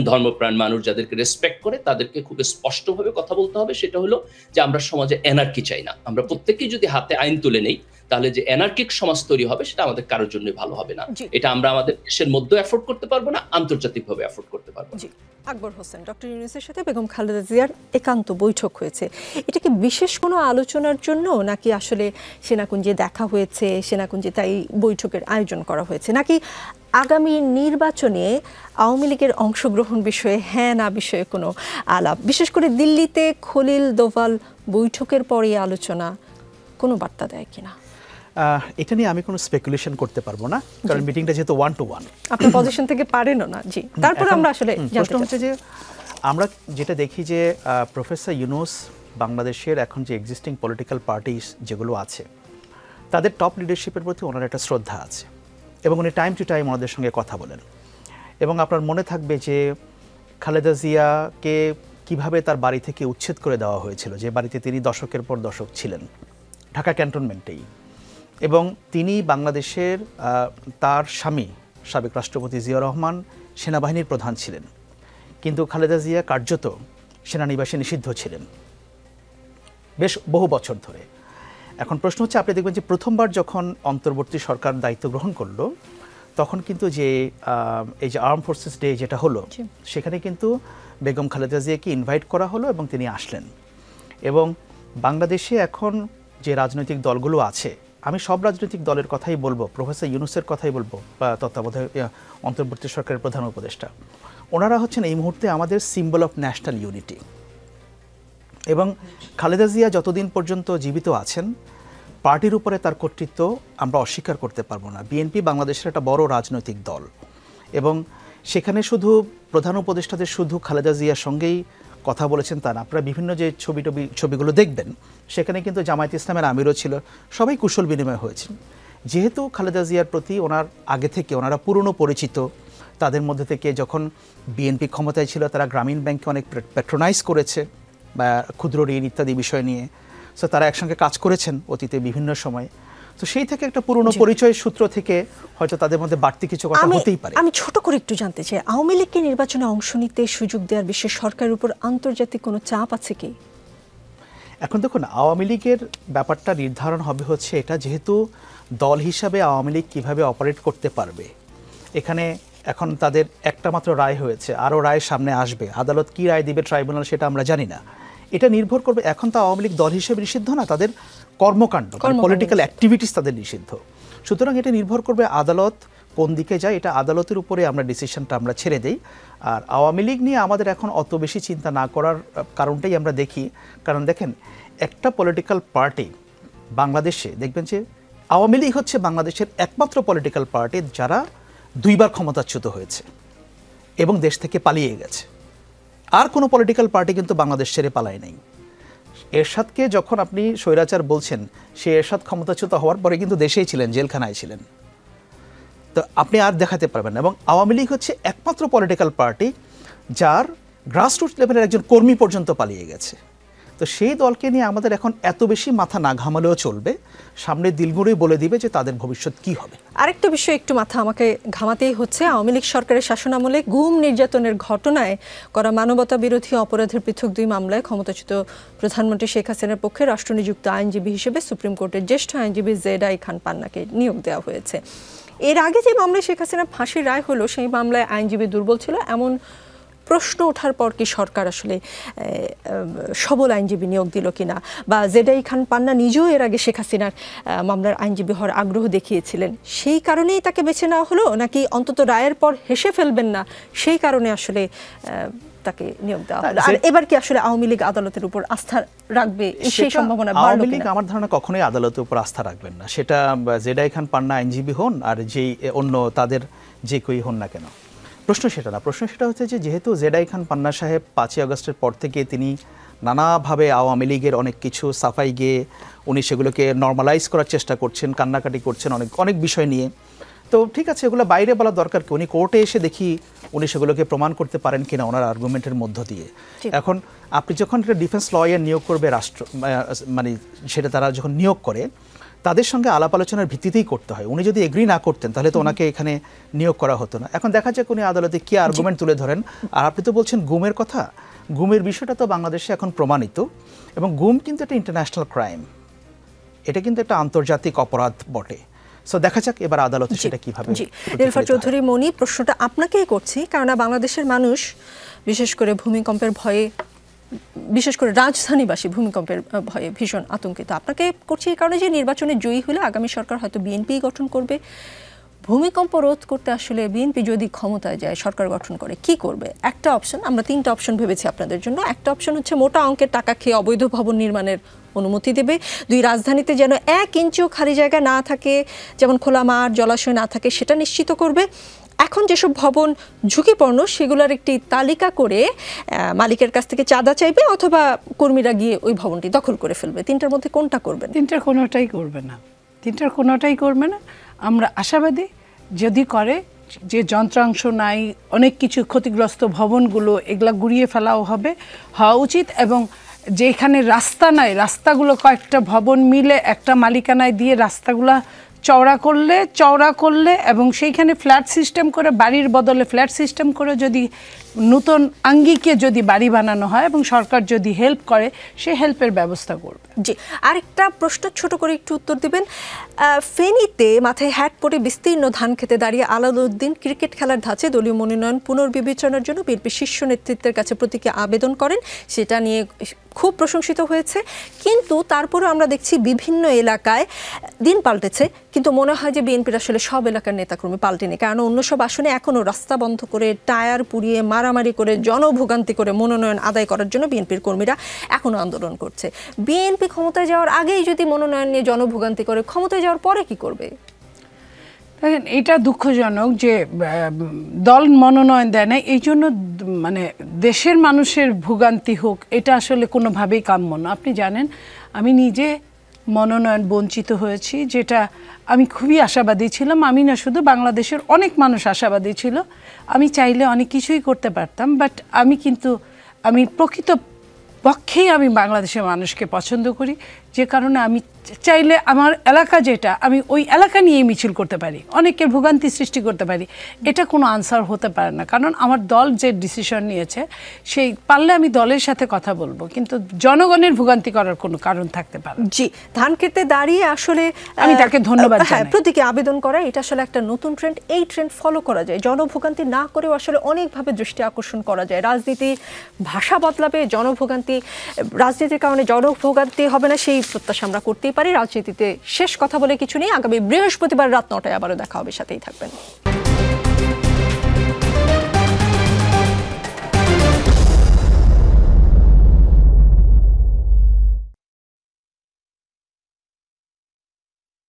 ধর্মপ্রাণ মানুষ, যাদেরকে রেসপেক্ট করে, তাদেরকে খুব স্পষ্টভাবে কথা বলতে হবে। সেটা হলো যে আমরা সমাজে এনার্কি চাই না। আমরা প্রত্যেকেই যদি হাতে আইন তুলে নেই, তাহলে যে এনার্কিক সমাজ তৈরি হবে সেটা আমাদের কারোর জন্য ভালো হবে না। এটা আমরা আমাদের দেশের মধ্যে এফোর্ড করতে পারবো না, আন্তর্জাতিকভাবে এফোর্ড করতে পারবো না। আকবর হোসেন, ডক্টর ইউনূসের সাথে বেগম খালেদা জিয়ার একান্ত বৈঠক হয়েছে, এটা কি বিশেষ কোনো আলোচনার জন্য, নাকি আসলে সেনাকুঞ্জে দেখা হয়েছে, সেনাকুঞ্জে তাই বৈঠকের আয়োজন করা হয়েছে, নাকি আগামী নির্বাচনে আওয়ামী লীগের অংশগ্রহণ বিষয়ে হ্যাঁ না বিষয়ে কোনো আলাপ? বিশেষ করে দিল্লিতে খলিল দোভাল বৈঠকের পরে আলোচনা কোনো বার্তা দেয় কিনা? এটা নিয়ে আমি কোনো স্পেকুলেশন করতে পারবো না, কারণ মিটিংটা যেহেতু 1-to-1, আপনার পজিশন থেকে পারেনও না। জি, তারপরে আমরা আসলে প্রশ্ন হচ্ছে যে আমরা যেটা দেখি যে প্রফেসর ইউনূস বাংলাদেশের এখন যে এক্সিস্টিং পলিটিক্যাল পার্টিস যেগুলো আছে, তাদের টপ লিডারশিপের প্রতি ওনার একটা শ্রদ্ধা আছে এবং উনি টাইম টু টাইম ওনাদের সঙ্গে কথা বলেন। এবং আপনার মনে থাকবে যে খালেদা জিয়াকে কিভাবে তার বাড়ি থেকে উচ্ছেদ করে দেওয়া হয়েছিল, যে বাড়িতে তিনি দশকের পর দশক ছিলেন, ঢাকা ক্যান্টনমেন্টেই। এবং তিনি বাংলাদেশের তার স্বামী সাবেক রাষ্ট্রপতি জিয়াউর রহমান সেনাবাহিনীর প্রধান ছিলেন, কিন্তু খালেদা জিয়া কার্যত সেনানিবাসে নিষিদ্ধ ছিলেন বেশ বহু বছর ধরে। এখন প্রশ্ন হচ্ছে, আপনি দেখবেন যে প্রথমবার যখন অন্তর্বর্তী সরকার দায়িত্ব গ্রহণ করলো, তখন কিন্তু যে এই যে আর্ম ফোর্সেস ডে যেটা হলো, সেখানে কিন্তু বেগম খালেদা জিয়াকে ইনভাইট করা হলো এবং তিনি আসলেন। এবং বাংলাদেশে এখন যে রাজনৈতিক দলগুলো আছে, আমি সব রাজনৈতিক দলের কথাই বলবো, প্রফেসর ইউনূসের কথাই বলবো, বা তত্ত্বাবধায়ক অন্তর্বর্তী সরকারের প্রধান উপদেষ্টা, ওনারা হচ্ছেন এই মুহূর্তে আমাদের সিম্বল অফ ন্যাশনাল ইউনিটি। এবং খালেদা জিয়া যতদিন পর্যন্ত জীবিত আছেন, পার্টির উপরে তার কর্তৃত্ব আমরা অস্বীকার করতে পারবো না। বিএনপি বাংলাদেশের একটা বড় রাজনৈতিক দল, এবং সেখানে শুধু প্রধান উপদেষ্টাদের শুধু খালেদা জিয়ার সঙ্গেই কথা বলেছেন তা না। আপনারা বিভিন্ন যে ছবিগুলো দেখবেন, সেখানে কিন্তু জামায়াত ইসলামের আমিরও ছিল, সবাই কুশল বিনিময় হয়েছেন। যেহেতু খালেদা জিয়ার প্রতি ওনার আগে থেকে ওনারা পুরনো পরিচিত, তাদের মধ্যে থেকে যখন বিএনপি ক্ষমতায় ছিল, তারা গ্রামীণ ব্যাংকে অনেক প্যাট্রোনাইজ করেছে বা ক্ষুদ্র ঋণ ইত্যাদি বিষয় নিয়ে। সো তারা একসঙ্গে কাজ করেছেন অতীতে বিভিন্ন সময়। তো সেই থেকে একটা পুরনো পরিচয় সূত্র থেকে হয়তো তাদের মধ্যে বাড়তি কিছু কথা হতেই পারে। আমি ছোট করে একটু জানতে চাই, আওয়ামী লীগকে নির্বাচনে অংশ নিতে সুযোগ দেওয়ার বিষয়ে সরকারের উপর আন্তর্জাতিক কোনো চাপ আছে কি? এখন দেখুন, আওয়ামী লীগের ব্যাপারটা নির্ধারণ হবে হচ্ছে এটা, যেহেতু দল হিসাবে আওয়ামী লীগ কীভাবে অপারেট করতে পারবে, এখানে এখন তাদের একটা মাত্র রায় হয়েছে, আরও রায় সামনে আসবে। আদালত কী রায় দিবে ট্রাইব্যুনাল, সেটা আমরা জানি না। এটা নির্ভর করবে, এখন তো আওয়ামী লীগ দল হিসেবে নিষিদ্ধ না, তাদের কর্মকাণ্ড পলিটিক্যাল অ্যাক্টিভিটিস তাদের নিষিদ্ধ। সুতরাং এটা নির্ভর করবে আদালত কোন দিকে যায়, এটা আদালতের উপরে আমরা ডিসিশনটা আমরা ছেড়ে দেই। আর আওয়ামী লীগ নিয়ে আমাদের এখন অত বেশি চিন্তা না করার কারণটাই আমরা দেখি, কারণ দেখেন, একটা পলিটিক্যাল পার্টি বাংলাদেশে দেখবেন যে আওয়ামী লীগ হচ্ছে বাংলাদেশের একমাত্র পলিটিক্যাল পার্টি যারা দুইবার ক্ষমতাচ্যুত হয়েছে এবং দেশ থেকে পালিয়ে গেছে। আর কোনো পলিটিক্যাল পার্টি কিন্তু বাংলাদেশ ছেড়ে পালায় নাই। এরশাদকে যখন আপনি স্বৈরাচার বলছেন, সে এরশাদ ক্ষমতাচ্যুত হওয়ার পরে কিন্তু দেশেই ছিলেন, জেলখানায় ছিলেন, তো আপনি আর দেখাতে পারবেন না। এবং আওয়ামী লীগ হচ্ছে একমাত্র পলিটিক্যাল পার্টি যার গ্রাসরুট লেভেলের একজন কর্মী পর্যন্ত পালিয়ে গেছে। তো সেই দলকে নিয়ে আমাদের এখন এত বেশি মাথা না ঘামালেও চলবে, সামনে দিলগুলোই বলে দিবে যে তাদের ভবিষ্যৎ কি হবে। আরেকটা বিষয় একটু মাথা আমাকে ঘামাতেই হচ্ছে, আওয়ামী লীগ সরকারের শাসনামলে গুম নির্যাতনের ঘটনায় করা মানবতা বিরোধী অপরাধের পৃথক 2 মামলায় ক্ষমতাচ্যুত প্রধানমন্ত্রী শেখ হাসিনার পক্ষে রাষ্ট্রনিযুক্ত আইনজীবী হিসেবে সুপ্রিম কোর্টের জ্যেষ্ঠ আইনজীবী জেডাই খান পান্নাকে নিয়োগ দেওয়া হয়েছে। এর আগে যে মামলায় শেখ হাসিনার ফাঁসির রায় হলো, সেই মামলায় আইনজীবী দুর্বল ছিল এমন প্রশ্ন ওঠার পর কি সরকার আসলে সবল আইনজীবী নিয়োগ দিল কিনা, বা জেডাই খান পান্না নিজেও এর আগে শেখ হাসিনার মামলার আইনজীবী হওয়ার আগ্রহ দেখিয়েছিলেন, সেই কারণেই তাকে বেছে নেওয়া হলো, নাকি অন্তত রায়ের পর হেসে ফেলবেন না সেই কারণে আসলে তাকে নিয়োগ দেওয়া হলো? আর এবার কি আসলে আওয়ামী লীগ আদালতের উপর আস্থা রাখবে, সেই সম্ভাবনা বাড়লো আওয়ামী লীগ কিনা? আমার ধারণা কখনোই আদালতের উপর আস্থা রাখবেন না, সেটা জেডাই খান পান্না আইনজীবী হন আর যেই অন্য তাদের যে কেউই হন না কেন। প্রশ্ন সেটা না, প্রশ্ন সেটা হচ্ছে যে যেহেতু জেডাই খান পান্না সাহেব 5ই আগস্টের পর থেকে তিনি নানাভাবে আওয়ামী লীগের অনেক কিছু সাফাই গিয়ে উনি সেগুলোকে নর্মালাইজ করার চেষ্টা করছেন, কান্নাকাটি করছেন অনেক বিষয় নিয়ে। তো ঠিক আছে, এগুলো বাইরে বলা দরকার কি, উনি কোর্টে এসে দেখি উনি সেগুলোকে প্রমাণ করতে পারেন কিনা ওনার আর্গুমেন্টের মধ্য দিয়ে। এখন আপনি যখন একটা ডিফেন্স লয়ার নিয়োগ করবে রাষ্ট্র, মানে সেটা তারা যখন নিয়োগ করে, তাদের সঙ্গে আলাপ আলোচনার ভিত্তিতেই করতে হয়। উনি যদি এগ্রি না করতেন তাহলে তো ওনাকে এখানে নিয়োগ করা হতো না। এখন দেখা যাক উনি আদালতে কি আর্গুমেন্ট তুলে ধরেন। আর আপনি তো বলছেন গুমের কথা, গুমের বিষয়টা তো বাংলাদেশে এখন প্রমাণিত, এবং গুম কিন্তু একটা ইন্টারন্যাশনাল ক্রাইম, এটা কিন্তু একটা আন্তর্জাতিক অপরাধ বটে। সো দেখা যাক এবার আদালতে সেটা কিভাবে। নীলুফার চৌধুরী মনি, প্রশ্নটা আপনাকেই করছি, কারণ বাংলাদেশের মানুষ বিশেষ করে ভূমিকম্পের ভয়ে, বিশেষ করে রাজধানীবাসী ভূমিকম্পের ভয়ে ভীষণ আতঙ্কিত। আপনাকে করছি এই কারণে যে নির্বাচনে জয়ী হলে আগামী সরকার হয়তো বিএনপি গঠন করবে। ভূমিকম্প রোধ করতে আসলে বিএনপি যদি ক্ষমতায় যায়, সরকার গঠন করে, কি করবে? একটা অপশন, আমরা 3টা অপশন ভেবেছি আপনাদের জন্য। একটা অপশন হচ্ছে মোটা অঙ্কের টাকা খেয়ে অবৈধ ভবন নির্মাণের অনুমতি দেবে। 2, রাজধানীতে যেন 1 ইঞ্চিও খালি জায়গা না থাকে, যেমন খোলা মাঠ জলাশয় না থাকে, সেটা নিশ্চিত করবে। এখন যেসব ভবন ঝুঁকিপূর্ণ সেগুলোর একটি তালিকা করে মালিকের কাছ থেকে চাঁদা চাইবে, অথবা কর্মীরা গিয়ে ওই ভবনটি দখল করে ফেলবে। 3টার মধ্যে কোনটা করবেন? 3টার কোনোটাই করবে না, 3টার কোনোটাই করবে না। আমরা আশাবাদী যদি করে, যে যন্ত্রাংশ নাই, অনেক কিছু ক্ষতিগ্রস্ত ভবনগুলো এগুলা গুড়িয়ে ফেলাও হওয়া উচিত। এবং যেখানে রাস্তা নাই, রাস্তাগুলো কয়েকটা ভবন মিলে একটা মালিকানায় দিয়ে রাস্তাগুলা চওড়া করলে এবং সেইখানে ফ্ল্যাট সিস্টেম করে, বাড়ির বদলে ফ্ল্যাট সিস্টেম করে যদি নতুন আঙ্গিকে যদি বাড়ি বানানো হয় এবং সরকার যদি হেল্প করে, সে হেল্পের ব্যবস্থা করবে। জি, আরেকটা প্রশ্ন ছোট করে একটু উত্তর দিবেন। ফেনীতে মাথায় হ্যাট পরে বিস্তীর্ণ ধান খেতে দাঁড়িয়ে আলাউদ্দিন ক্রিকেট খেলার ধাঁচে দলীয় মনোনয়ন পুনর্বিবেচনার জন্য বিএনপি শীর্ষ নেতৃত্বের কাছে প্রতীকী আবেদন করেন। সেটা নিয়ে খুব প্রশংসিত হয়েছে, কিন্তু তারপরে আমরা দেখছি বিভিন্ন এলাকায় দিন পাল্টেছে, কিন্তু মনে হয় যে বিএনপির আসলে সব এলাকার নেতাকর্মী পাল্টেনি, কারণ অন্য সব আসনে এখনও রাস্তা বন্ধ করে, টায়ার পুড়িয়ে, মারামারি করে, জনভোগান্তি করে মনোনয়ন আদায় করার জন্য বিএনপির কর্মীরা এখনও আন্দোলন করছে। বিএনপি ক্ষমতায় যাওয়ার আগেই যদি মনোনয়ন নিয়ে জনভোগান্তি করে, ক্ষমতায় যাওয়ার পরে কি করবে? দেখেন, এটা দুঃখজনক যে দল মনোনয়ন দেয় না, এই জন্য মানে দেশের মানুষের ভোগান্তি হোক, এটা আসলে কোনোভাবেই কাম্য না। আপনি জানেন, আমি নিজে মনোনয়ন বঞ্চিত হয়েছি, যেটা আমি খুবই আশাবাদী ছিলাম। আমি না, শুধু বাংলাদেশের অনেক মানুষ আশাবাদী ছিল। আমি চাইলে অনেক কিছুই করতে পারতাম, বাট আমি প্রকৃত পক্ষেই আমি বাংলাদেশের মানুষকে পছন্দ করি, যে কারণে আমি চাইলে আমার এলাকা যেটা, আমি ওই এলাকা নিয়ে মিছিল করতে পারি, অনেকের ভোগান্তি সৃষ্টি করতে পারি। এটা কোনো আনসার হতে পারে না, কারণ আমার দল যে ডিসিশন নিয়েছে, সেই পারলে আমি দলের সাথে কথা বলবো, কিন্তু জনগণের ভোগান্তি করার কোনো কারণ থাকতে পারে। জি, ধান খেতে দাঁড়িয়ে আসলে আমি তাকে ধন্যবাদ জানাই। প্রতীকী আবেদন করা, এটা আসলে একটা নতুন ট্রেন্ড। এই ট্রেন্ড ফলো করা যায়, জনভোগান্তি না করেও আসলে অনেকভাবে দৃষ্টি আকর্ষণ করা যায়। রাজনীতির ভাষা বদলাবে, জনভোগান্তি, রাজনীতির কারণে জনভোগান্তি হবে না, সেই প্রত্যাশা আমরা করতেই পারি। রাজনীতিতে শেষ কথা বলে কিছু নেই। আগামী বৃহস্পতিবার রাত 9টায় আবারও দেখা হবে, সাথেই থাকবেন।